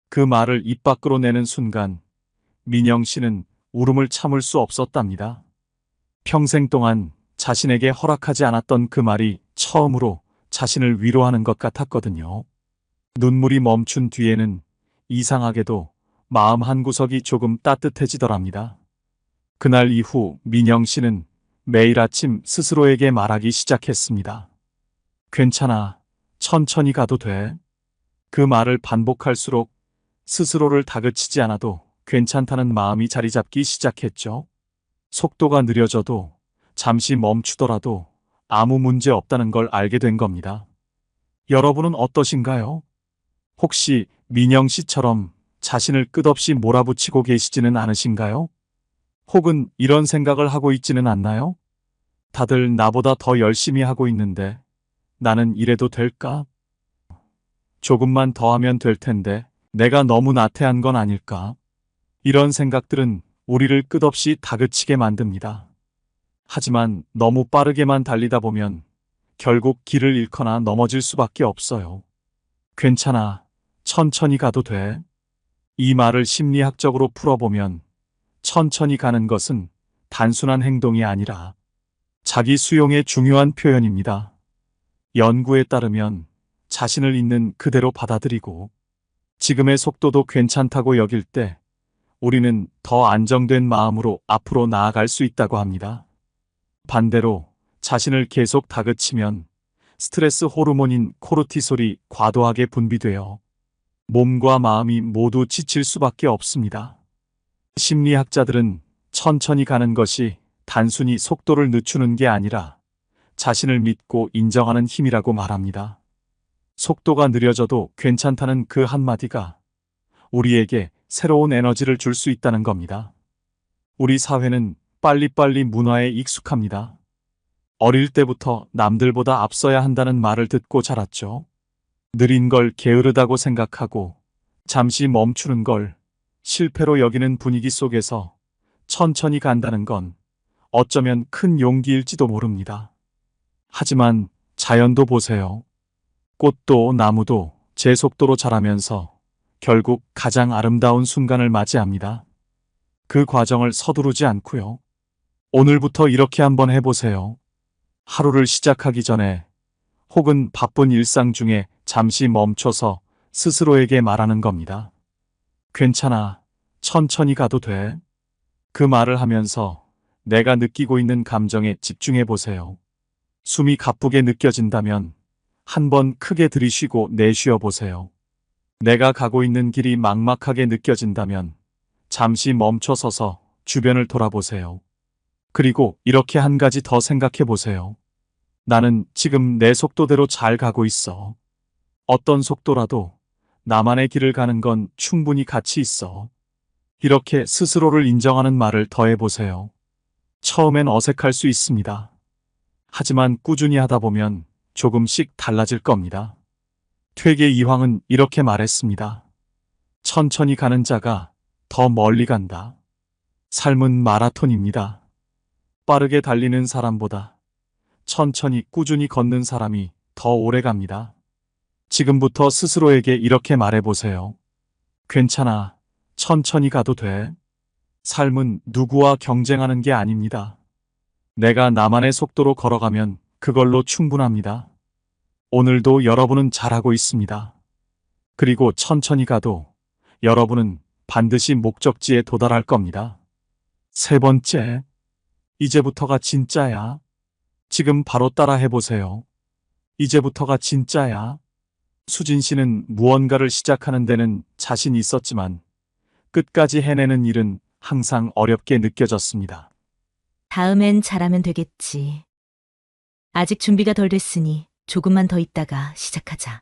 S1: 그 말을 입 밖으로 내는 순간 민영 씨는 울음을 참을 수 없었답니다. 평생 동안 자신에게 허락하지 않았던 그 말이 처음으로 자신을 위로하는 것 같았거든요. 눈물이 멈춘 뒤에는 이상하게도 마음 한구석이 조금 따뜻해지더랍니다. 그날 이후 민영 씨는 매일 아침 스스로에게 말하기 시작했습니다. 괜찮아. 천천히 가도 돼. 그 말을 반복할수록 스스로를 다그치지 않아도 괜찮다는 마음이 자리 잡기 시작했죠. 속도가 느려져도 잠시 멈추더라도 아무 문제 없다는 걸 알게 된 겁니다. 여러분은 어떠신가요? 혹시 민영 씨처럼 자신을 끝없이 몰아붙이고 계시지는 않으신가요? 혹은 이런 생각을 하고 있지는 않나요? 다들 나보다 더 열심히 하고 있는데 나는 이래도 될까? 조금만 더 하면 될 텐데 내가 너무 나태한 건 아닐까? 이런 생각들은 우리를 끝없이 다그치게 만듭니다. 하지만 너무 빠르게만 달리다 보면 결국 길을 잃거나 넘어질 수밖에 없어요. 괜찮아. 천천히 가도 돼. 이 말을 심리학적으로 풀어보면 천천히 가는 것은 단순한 행동이 아니라 자기 수용의 중요한 표현입니다. 연구에 따르면 자신을 있는 그대로 받아들이고 지금의 속도도 괜찮다고 여길 때 우리는 더 안정된 마음으로 앞으로 나아갈 수 있다고 합니다. 반대로 자신을 계속 다그치면 스트레스 호르몬인 코르티솔이 과도하게 분비되어 몸과 마음이 모두 지칠 수밖에 없습니다. 심리학자들은 천천히 가는 것이 단순히 속도를 늦추는 게 아니라 자신을 믿고 인정하는 힘이라고 말합니다. 속도가 느려져도 괜찮다는 그 한마디가 우리에게 새로운 에너지를 줄 수 있다는 겁니다. 우리 사회는 빨리빨리 문화에 익숙합니다. 어릴 때부터 남들보다 앞서야 한다는 말을 듣고 자랐죠. 느린 걸 게으르다고 생각하고 잠시 멈추는 걸 실패로 여기는 분위기 속에서 천천히 간다는 건 어쩌면 큰 용기일지도 모릅니다. 하지만 자연도 보세요. 꽃도 나무도 제 속도로 자라면서 결국 가장 아름다운 순간을 맞이합니다. 그 과정을 서두르지 않고요. 오늘부터 이렇게 한번 해보세요. 하루를 시작하기 전에 혹은 바쁜 일상 중에 잠시 멈춰서 스스로에게 말하는 겁니다. 괜찮아. 천천히 가도 돼. 그 말을 하면서 내가 느끼고 있는 감정에 집중해 보세요. 숨이 가쁘게 느껴진다면 한번 크게 들이쉬고 내쉬어 보세요. 내가 가고 있는 길이 막막하게 느껴진다면 잠시 멈춰서서 주변을 돌아보세요. 그리고 이렇게 한 가지 더 생각해 보세요. 나는 지금 내 속도대로 잘 가고 있어. 어떤 속도라도 나만의 길을 가는 건 충분히 가치 있어. 이렇게 스스로를 인정하는 말을 더해 보세요. 처음엔 어색할 수 있습니다. 하지만 꾸준히 하다 보면 조금씩 달라질 겁니다. 퇴계 이황은 이렇게 말했습니다. 천천히 가는 자가 더 멀리 간다. 삶은 마라톤입니다. 빠르게 달리는 사람보다 천천히 꾸준히 걷는 사람이 더 오래 갑니다. 지금부터 스스로에게 이렇게 말해보세요. 괜찮아. 천천히 가도 돼. 삶은 누구와 경쟁하는 게 아닙니다. 내가 나만의 속도로 걸어가면 그걸로 충분합니다. 오늘도 여러분은 잘하고 있습니다. 그리고 천천히 가도 여러분은 반드시 목적지에 도달할 겁니다. 세 번째, 이제부터가 진짜야. 지금 바로 따라 해보세요. 이제부터가 진짜야. 수진 씨는 무언가를 시작하는 데는 자신이 있었지만 끝까지 해내는 일은 항상 어렵게 느껴졌습니다.
S4: 다음엔 잘하면 되겠지. 아직 준비가 덜 됐으니 조금만 더 있다가 시작하자.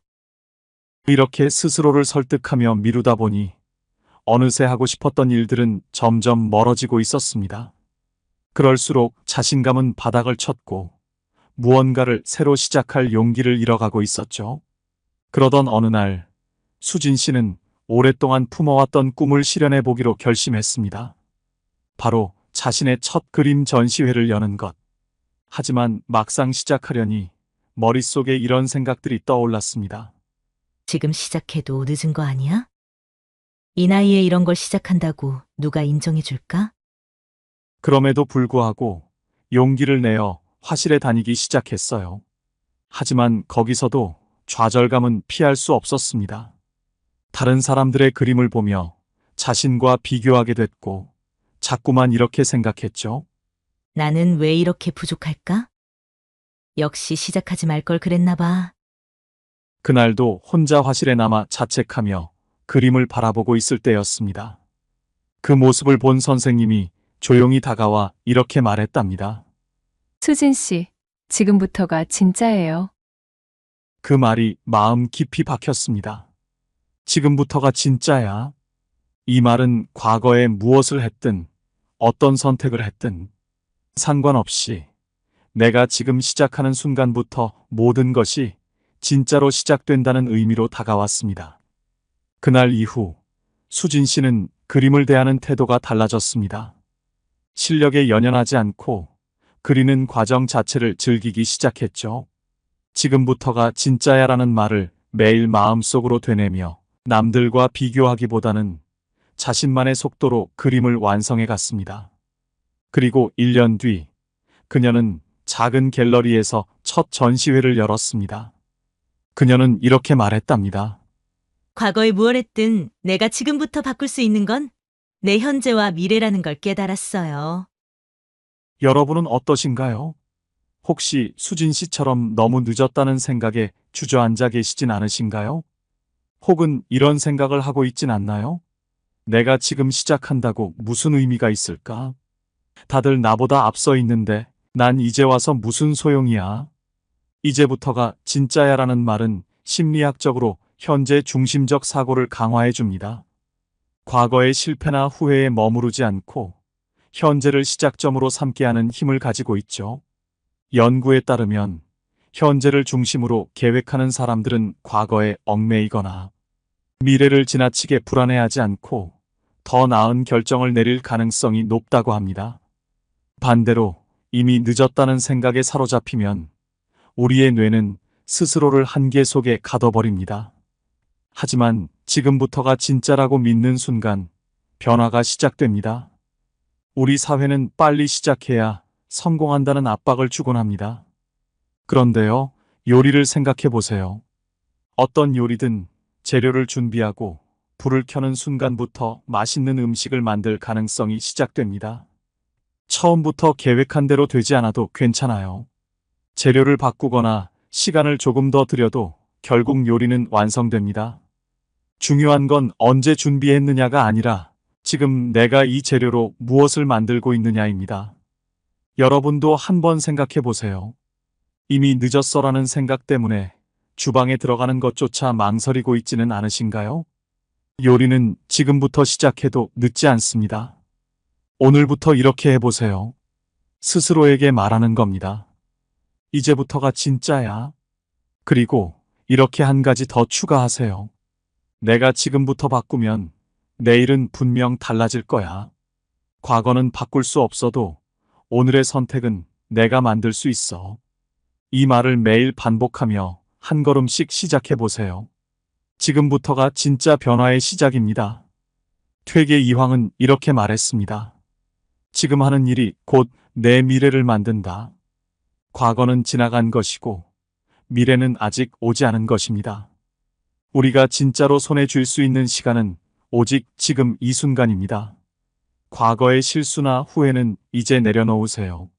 S1: 이렇게 스스로를 설득하며 미루다 보니 어느새 하고 싶었던 일들은 점점 멀어지고 있었습니다. 그럴수록 자신감은 바닥을 쳤고 무언가를 새로 시작할 용기를 잃어가고 있었죠. 그러던 어느 날 수진 씨는 오랫동안 품어왔던 꿈을 실현해 보기로 결심했습니다. 바로 자신의 첫 그림 전시회를 여는 것. 하지만 막상 시작하려니 머릿속에 이런 생각들이 떠올랐습니다.
S4: 지금 시작해도 늦은 거 아니야? 이 나이에 이런 걸 시작한다고 누가 인정해 줄까?
S1: 그럼에도 불구하고 용기를 내어 화실에 다니기 시작했어요. 하지만 거기서도 좌절감은 피할 수 없었습니다. 다른 사람들의 그림을 보며 자신과 비교하게 됐고 자꾸만 이렇게 생각했죠.
S4: 나는 왜 이렇게 부족할까? 역시 시작하지 말 걸 그랬나 봐.
S1: 그날도 혼자 화실에 남아 자책하며 그림을 바라보고 있을 때였습니다. 그 모습을 본 선생님이 조용히 다가와 이렇게 말했답니다.
S5: 수진 씨, 지금부터가 진짜예요.
S1: 그 말이 마음 깊이 박혔습니다. 지금부터가 진짜야. 이 말은 과거에 무엇을 했든 어떤 선택을 했든 상관없이 내가 지금 시작하는 순간부터 모든 것이 진짜로 시작된다는 의미로 다가왔습니다. 그날 이후 수진 씨는 그림을 대하는 태도가 달라졌습니다. 실력에 연연하지 않고 그리는 과정 자체를 즐기기 시작했죠. 지금부터가 진짜야라는 말을 매일 마음속으로 되뇌며 남들과 비교하기보다는 자신만의 속도로 그림을 완성해 갔습니다. 그리고 1년 뒤 그녀는 작은 갤러리에서 첫 전시회를 열었습니다. 그녀는 이렇게 말했답니다.
S4: 과거에 무얼 했든 내가 지금부터 바꿀 수 있는 건 내 현재와 미래라는 걸 깨달았어요.
S1: 여러분은 어떠신가요? 혹시 수진 씨처럼 너무 늦었다는 생각에 주저앉아 계시진 않으신가요? 혹은 이런 생각을 하고 있진 않나요? 내가 지금 시작한다고 무슨 의미가 있을까? 다들 나보다 앞서 있는데 난 이제 와서 무슨 소용이야? 이제부터가 진짜야라는 말은 심리학적으로 현재 중심적 사고를 강화해 줍니다. 과거의 실패나 후회에 머무르지 않고 현재를 시작점으로 삼게 하는 힘을 가지고 있죠. 연구에 따르면 현재를 중심으로 계획하는 사람들은 과거에 얽매이거나 미래를 지나치게 불안해하지 않고 더 나은 결정을 내릴 가능성이 높다고 합니다. 반대로 이미 늦었다는 생각에 사로잡히면 우리의 뇌는 스스로를 한계 속에 가둬버립니다. 하지만 지금부터가 진짜라고 믿는 순간 변화가 시작됩니다. 우리 사회는 빨리 시작해야 성공한다는 압박을 주곤 합니다. 그런데요, 요리를 생각해 보세요. 어떤 요리든 재료를 준비하고 불을 켜는 순간부터 맛있는 음식을 만들 가능성이 시작됩니다. 처음부터 계획한 대로 되지 않아도 괜찮아요. 재료를 바꾸거나 시간을 조금 더 들여도 결국 요리는 완성됩니다. 중요한 건 언제 준비했느냐가 아니라 지금 내가 이 재료로 무엇을 만들고 있느냐입니다. 여러분도 한번 생각해 보세요. 이미 늦었어라는 생각 때문에 주방에 들어가는 것조차 망설이고 있지는 않으신가요? 요리는 지금부터 시작해도 늦지 않습니다. 오늘부터 이렇게 해보세요. 스스로에게 말하는 겁니다. 이제부터가 진짜야. 그리고 이렇게 한 가지 더 추가하세요. 내가 지금부터 바꾸면 내일은 분명 달라질 거야. 과거는 바꿀 수 없어도 오늘의 선택은 내가 만들 수 있어. 이 말을 매일 반복하며 한 걸음씩 시작해 보세요. 지금부터가 진짜 변화의 시작입니다. 퇴계 이황은 이렇게 말했습니다. 지금 하는 일이 곧 내 미래를 만든다. 과거는 지나간 것이고 미래는 아직 오지 않은 것입니다. 우리가 진짜로 손에 쥘 수 있는 시간은 오직 지금 이 순간입니다. 과거의 실수나 후회는 이제 내려놓으세요.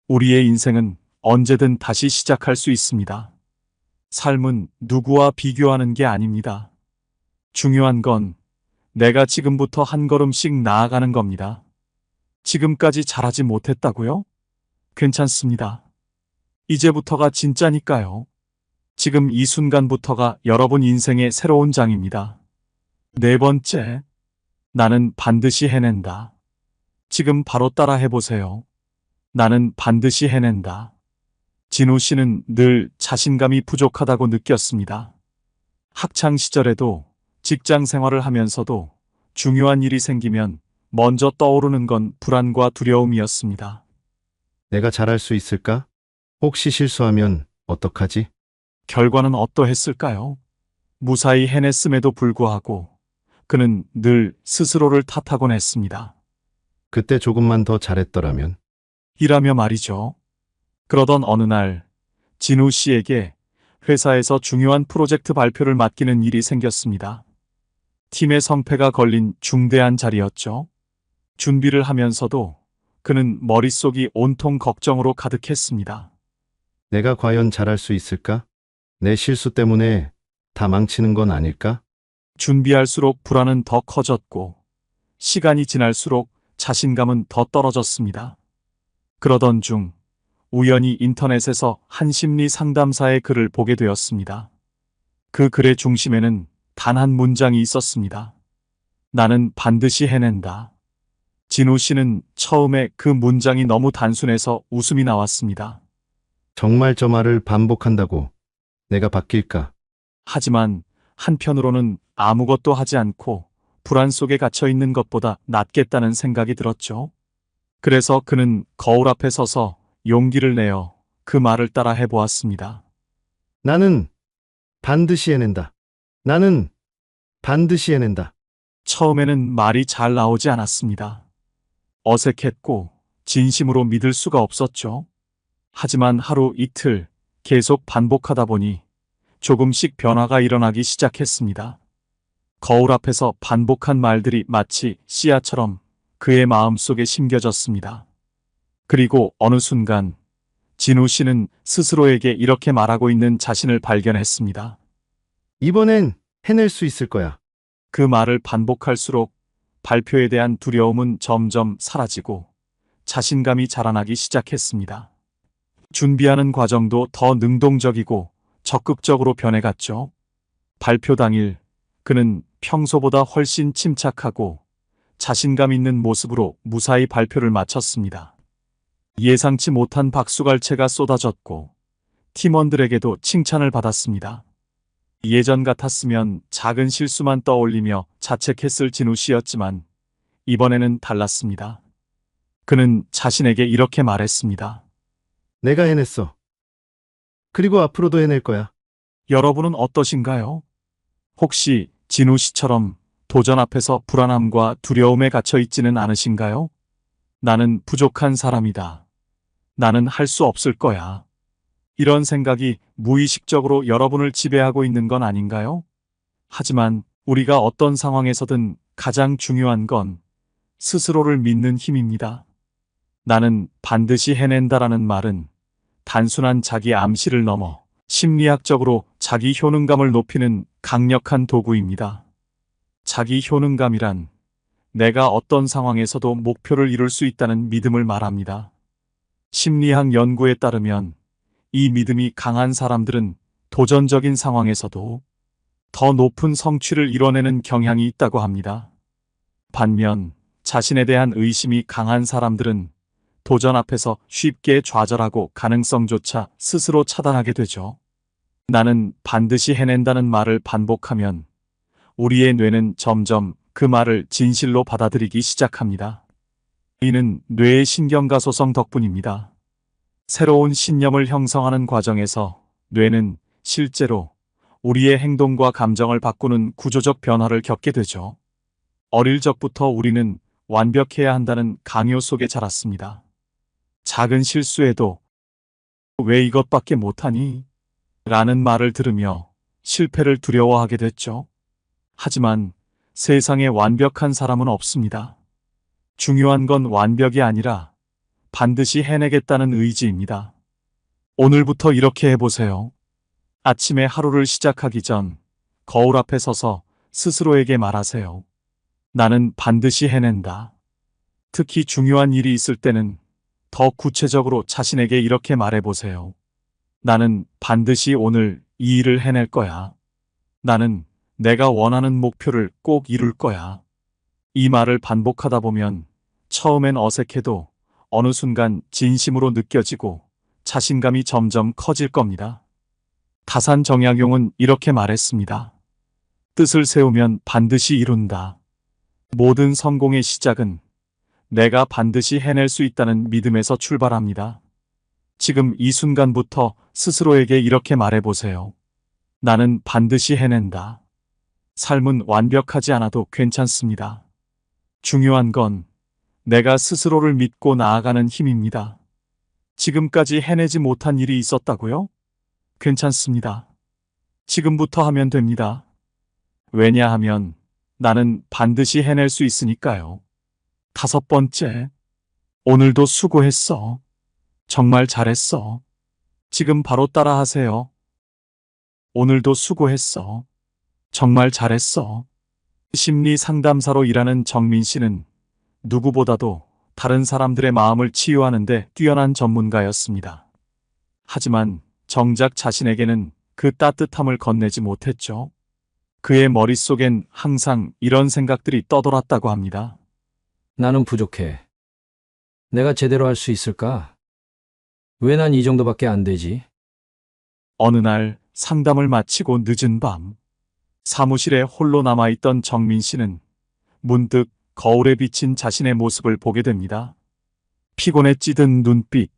S1: 우리의 인생은 언제든 다시 시작할 수 있습니다. 삶은 누구와 비교하는 게 아닙니다. 중요한 건 내가 지금부터 한 걸음씩 나아가는 겁니다. 지금까지 잘하지 못했다고요? 괜찮습니다. 이제부터가 진짜니까요. 지금 이 순간부터가 여러분 인생의 새로운 장입니다. 네 번째, 나는 반드시 해낸다. 지금 바로 따라 해보세요. 나는 반드시 해낸다. 진우 씨는 늘 자신감이 부족하다고 느꼈습니다. 학창 시절에도 직장 생활을 하면서도 중요한 일이 생기면 먼저 떠오르는 건 불안과 두려움이었습니다.
S6: 내가 잘할 수 있을까? 혹시 실수하면 어떡하지?
S1: 결과는 어떠했을까요? 무사히 해냈음에도 불구하고 그는 늘 스스로를 탓하곤 했습니다.
S6: 그때 조금만 더 잘했더라면.
S1: 이라며 말이죠. 그러던 어느 날 진우 씨에게 회사에서 중요한 프로젝트 발표를 맡기는 일이 생겼습니다. 팀의 성패가 걸린 중대한 자리였죠. 준비를 하면서도 그는 머릿속이 온통 걱정으로 가득했습니다.
S6: 내가 과연 잘할 수 있을까? 내 실수 때문에 다 망치는 건 아닐까?
S1: 준비할수록 불안은 더 커졌고 시간이 지날수록 자신감은 더 떨어졌습니다. 그러던 중 우연히 인터넷에서 한 심리 상담사의 글을 보게 되었습니다. 그 글의 중심에는 단 한 문장이 있었습니다. 나는 반드시 해낸다. 진우 씨는 처음에 그 문장이 너무 단순해서 웃음이 나왔습니다.
S6: 정말 저 말을 반복한다고 내가 바뀔까?
S1: 하지만 한편으로는 아무것도 하지 않고 불안 속에 갇혀 있는 것보다 낫겠다는 생각이 들었죠. 그래서 그는 거울 앞에 서서 용기를 내어 그 말을 따라 해보았습니다.
S6: 나는 반드시 해낸다. 나는 반드시 해낸다.
S1: 처음에는 말이 잘 나오지 않았습니다. 어색했고 진심으로 믿을 수가 없었죠. 하지만 하루 이틀 계속 반복하다 보니 조금씩 변화가 일어나기 시작했습니다. 거울 앞에서 반복한 말들이 마치 씨앗처럼 그의 마음속에 심겨졌습니다. 그리고 어느 순간 진우 씨는 스스로에게 이렇게 말하고 있는 자신을 발견했습니다.
S6: 이번엔 해낼 수 있을 거야.
S1: 그 말을 반복할수록 발표에 대한 두려움은 점점 사라지고 자신감이 자라나기 시작했습니다. 준비하는 과정도 더 능동적이고 적극적으로 변해갔죠. 발표 당일 그는 평소보다 훨씬 침착하고 자신감 있는 모습으로 무사히 발표를 마쳤습니다. 예상치 못한 박수갈채가 쏟아졌고 팀원들에게도 칭찬을 받았습니다. 예전 같았으면 작은 실수만 떠올리며 자책했을 진우 씨였지만 이번에는 달랐습니다. 그는 자신에게 이렇게 말했습니다.
S6: 내가 해냈어. 그리고 앞으로도 해낼 거야.
S1: 여러분은 어떠신가요? 혹시 진우 씨처럼 도전 앞에서 불안함과 두려움에 갇혀 있지는 않으신가요? 나는 부족한 사람이다. 나는 할 수 없을 거야. 이런 생각이 무의식적으로 여러분을 지배하고 있는 건 아닌가요? 하지만 우리가 어떤 상황에서든 가장 중요한 건 스스로를 믿는 힘입니다. 나는 반드시 해낸다라는 말은 단순한 자기 암시를 넘어 심리학적으로 자기 효능감을 높이는 강력한 도구입니다. 자기 효능감이란 내가 어떤 상황에서도 목표를 이룰 수 있다는 믿음을 말합니다. 심리학 연구에 따르면 이 믿음이 강한 사람들은 도전적인 상황에서도 더 높은 성취를 이뤄내는 경향이 있다고 합니다. 반면 자신에 대한 의심이 강한 사람들은 도전 앞에서 쉽게 좌절하고 가능성조차 스스로 차단하게 되죠. 나는 반드시 해낸다는 말을 반복하면 우리의 뇌는 점점 그 말을 진실로 받아들이기 시작합니다. 이는 뇌의 신경가 소성 덕분입니다. 새로운 신념을 형성하는 과정에서 뇌는 실제로 우리의 행동과 감정을 바꾸는 구조적 변화를 겪게 되죠. 어릴 적부터 우리는 완벽해야 한다는 강요 속에 자랐습니다. 작은 실수에도 왜 이것밖에 못하니? 라는 말을 들으며 실패를 두려워하게 됐죠. 하지만 세상에 완벽한 사람은 없습니다. 중요한 건 완벽이 아니라 반드시 해내겠다는 의지입니다. 오늘부터 이렇게 해보세요. 아침에 하루를 시작하기 전 거울 앞에 서서 스스로에게 말하세요. 나는 반드시 해낸다. 특히 중요한 일이 있을 때는 더 구체적으로 자신에게 이렇게 말해보세요. 나는 반드시 오늘 이 일을 해낼 거야. 나는 내가 원하는 목표를 꼭 이룰 거야. 이 말을 반복하다 보면 처음엔 어색해도 어느 순간 진심으로 느껴지고 자신감이 점점 커질 겁니다. 다산 정약용은 이렇게 말했습니다. 뜻을 세우면 반드시 이룬다. 모든 성공의 시작은 내가 반드시 해낼 수 있다는 믿음에서 출발합니다. 지금 이 순간부터 스스로에게 이렇게 말해보세요. 나는 반드시 해낸다. 삶은 완벽하지 않아도 괜찮습니다. 중요한 건 내가 스스로를 믿고 나아가는 힘입니다. 지금까지 해내지 못한 일이 있었다고요? 괜찮습니다. 지금부터 하면 됩니다. 왜냐하면 나는 반드시 해낼 수 있으니까요. 5번째, 오늘도 수고했어. 정말 잘했어. 지금 바로 따라하세요. 오늘도 수고했어. 정말 잘했어. 심리 상담사로 일하는 정민 씨는 누구보다도 다른 사람들의 마음을 치유하는 데 뛰어난 전문가였습니다. 하지만 정작 자신에게는 그 따뜻함을 건네지 못했죠. 그의 머릿속엔 항상 이런 생각들이 떠돌았다고 합니다.
S7: 나는 부족해. 내가 제대로 할 수 있을까? 왜 난 이 정도밖에 안 되지?
S1: 어느 날 상담을 마치고 늦은 밤, 사무실에 홀로 남아있던 정민 씨는 문득 거울에 비친 자신의 모습을 보게 됩니다. 피곤에 찌든 눈빛,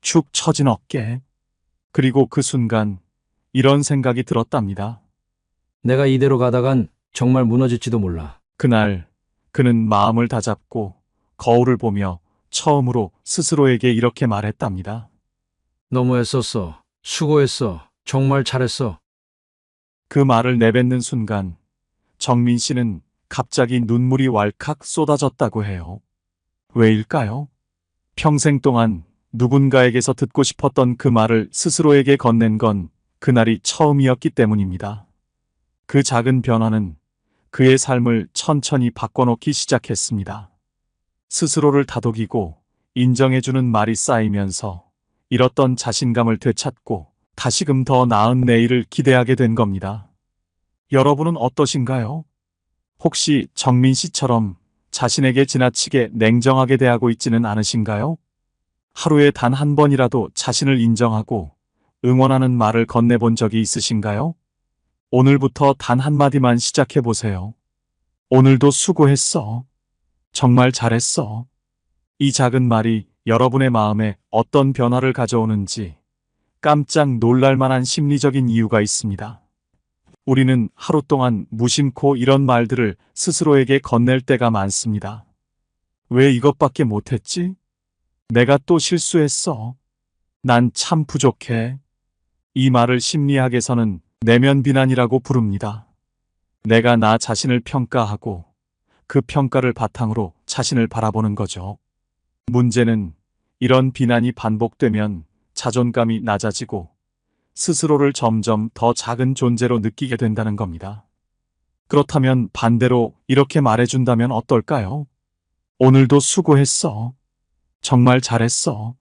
S1: 축 처진 어깨, 그리고 그 순간 이런 생각이 들었답니다.
S7: 내가 이대로 가다간 정말 무너질지도 몰라.
S1: 그날 그는 마음을 다잡고 거울을 보며 처음으로 스스로에게 이렇게 말했답니다.
S7: 너무 애썼어. 수고했어. 정말 잘했어.
S1: 그 말을 내뱉는 순간 정민 씨는 갑자기 눈물이 왈칵 쏟아졌다고 해요. 왜일까요? 평생 동안 누군가에게서 듣고 싶었던 그 말을 스스로에게 건넨 건 그날이 처음이었기 때문입니다. 그 작은 변화는 그의 삶을 천천히 바꿔놓기 시작했습니다. 스스로를 다독이고 인정해주는 말이 쌓이면서 잃었던 자신감을 되찾고 다시금 더 나은 내일을 기대하게 된 겁니다. 여러분은 어떠신가요? 혹시 정민 씨처럼 자신에게 지나치게 냉정하게 대하고 있지는 않으신가요? 하루에 단 한 번이라도 자신을 인정하고 응원하는 말을 건네본 적이 있으신가요? 오늘부터 단 한마디만 시작해 보세요. 오늘도 수고했어. 정말 잘했어. 이 작은 말이 여러분의 마음에 어떤 변화를 가져오는지 깜짝 놀랄 만한 심리적인 이유가 있습니다. 우리는 하루 동안 무심코 이런 말들을 스스로에게 건넬 때가 많습니다. 왜 이것밖에 못했지? 내가 또 실수했어. 난 참 부족해. 이 말을 심리학에서는 내면 비난이라고 부릅니다. 내가 나 자신을 평가하고 그 평가를 바탕으로 자신을 바라보는 거죠. 문제는 이런 비난이 반복되면 자존감이 낮아지고 스스로를 점점 더 작은 존재로 느끼게 된다는 겁니다. 그렇다면 반대로 이렇게 말해준다면 어떨까요? 오늘도 수고했어. 정말 잘했어.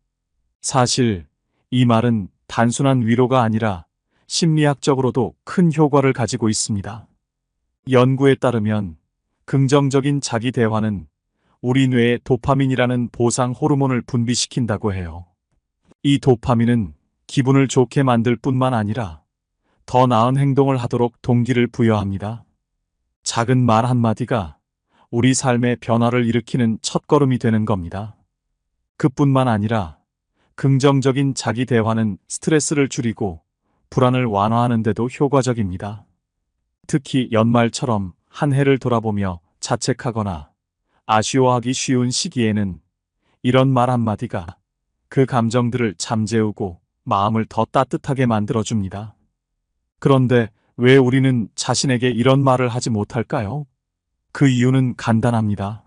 S1: 사실 이 말은 단순한 위로가 아니라 심리학적으로도 큰 효과를 가지고 있습니다. 연구에 따르면 긍정적인 자기 대화는 우리 뇌에 도파민이라는 보상 호르몬을 분비시킨다고 해요. 이 도파민은 기분을 좋게 만들 뿐만 아니라 더 나은 행동을 하도록 동기를 부여합니다. 작은 말 한마디가 우리 삶의 변화를 일으키는 첫걸음이 되는 겁니다. 그뿐만 아니라 긍정적인 자기 대화는 스트레스를 줄이고 불안을 완화하는 데도 효과적입니다. 특히 연말처럼 한 해를 돌아보며 자책하거나 아쉬워하기 쉬운 시기에는 이런 말 한마디가 그 감정들을 잠재우고 마음을 더 따뜻하게 만들어줍니다. 그런데 왜 우리는 자신에게 이런 말을 하지 못할까요? 그 이유는 간단합니다.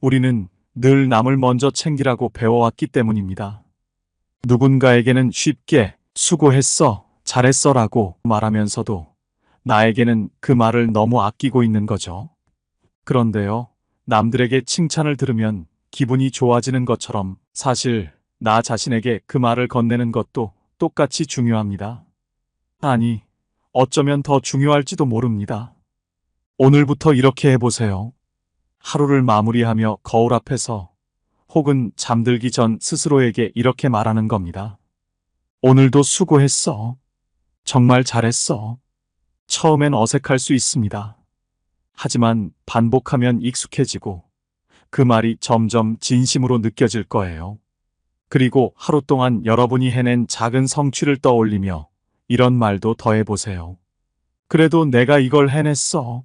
S1: 우리는 늘 남을 먼저 챙기라고 배워왔기 때문입니다. 누군가에게는 쉽게 수고했어, 잘했어라고 말하면서도 나에게는 그 말을 너무 아끼고 있는 거죠. 그런데요, 남들에게 칭찬을 들으면 기분이 좋아지는 것처럼 사실 나 자신에게 그 말을 건네는 것도 똑같이 중요합니다. 아니, 어쩌면 더 중요할지도 모릅니다. 오늘부터 이렇게 해보세요. 하루를 마무리하며 거울 앞에서 혹은 잠들기 전 스스로에게 이렇게 말하는 겁니다. 오늘도 수고했어. 정말 잘했어. 처음엔 어색할 수 있습니다. 하지만 반복하면 익숙해지고 그 말이 점점 진심으로 느껴질 거예요. 그리고 하루 동안 여러분이 해낸 작은 성취를 떠올리며 이런 말도 더해보세요. 그래도 내가 이걸 해냈어.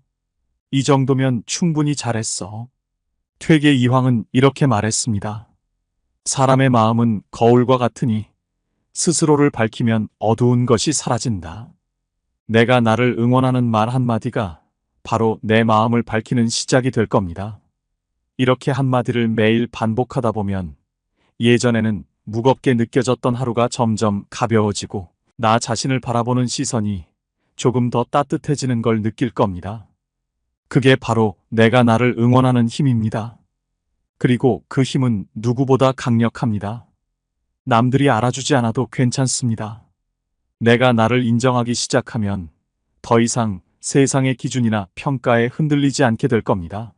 S1: 이 정도면 충분히 잘했어. 퇴계 이황은 이렇게 말했습니다. 사람의 마음은 거울과 같으니 스스로를 밝히면 어두운 것이 사라진다. 내가 나를 응원하는 말 한마디가 바로 내 마음을 밝히는 시작이 될 겁니다. 이렇게 한마디를 매일 반복하다 보면 예전에는 무겁게 느껴졌던 하루가 점점 가벼워지고 나 자신을 바라보는 시선이 조금 더 따뜻해지는 걸 느낄 겁니다. 그게 바로 내가 나를 응원하는 힘입니다. 그리고 그 힘은 누구보다 강력합니다. 남들이 알아주지 않아도 괜찮습니다. 내가 나를 인정하기 시작하면 더 이상 세상의 기준이나 평가에 흔들리지 않게 될 겁니다.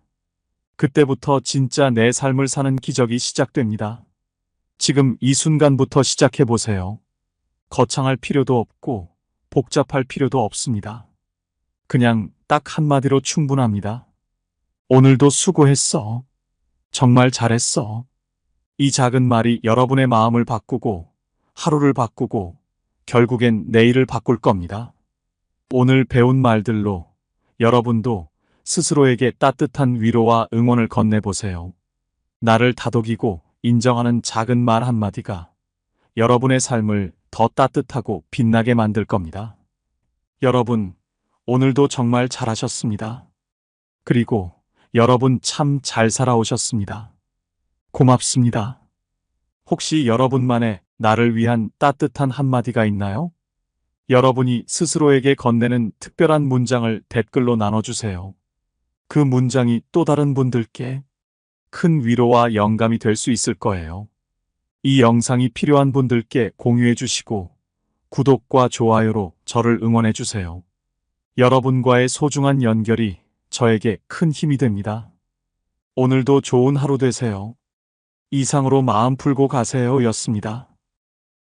S1: 그때부터 진짜 내 삶을 사는 기적이 시작됩니다. 지금 이 순간부터 시작해보세요. 거창할 필요도 없고 복잡할 필요도 없습니다. 그냥 딱 한마디로 충분합니다. 오늘도 수고했어. 정말 잘했어. 이 작은 말이 여러분의 마음을 바꾸고 하루를 바꾸고 결국엔 내일을 바꿀 겁니다. 오늘 배운 말들로 여러분도 스스로에게 따뜻한 위로와 응원을 건네보세요. 나를 다독이고 인정하는 작은 말 한마디가 여러분의 삶을 더 따뜻하고 빛나게 만들 겁니다. 여러분, 오늘도 정말 잘하셨습니다. 그리고 여러분 참 잘 살아오셨습니다. 고맙습니다. 혹시 여러분만의 나를 위한 따뜻한 한마디가 있나요? 여러분이 스스로에게 건네는 특별한 문장을 댓글로 나눠주세요. 그 문장이 또 다른 분들께 큰 위로와 영감이 될 수 있을 거예요. 이 영상이 필요한 분들께 공유해 주시고 구독과 좋아요로 저를 응원해 주세요. 여러분과의 소중한 연결이 저에게 큰 힘이 됩니다. 오늘도 좋은 하루 되세요. 이상으로 마음 풀고 가세요 였습니다.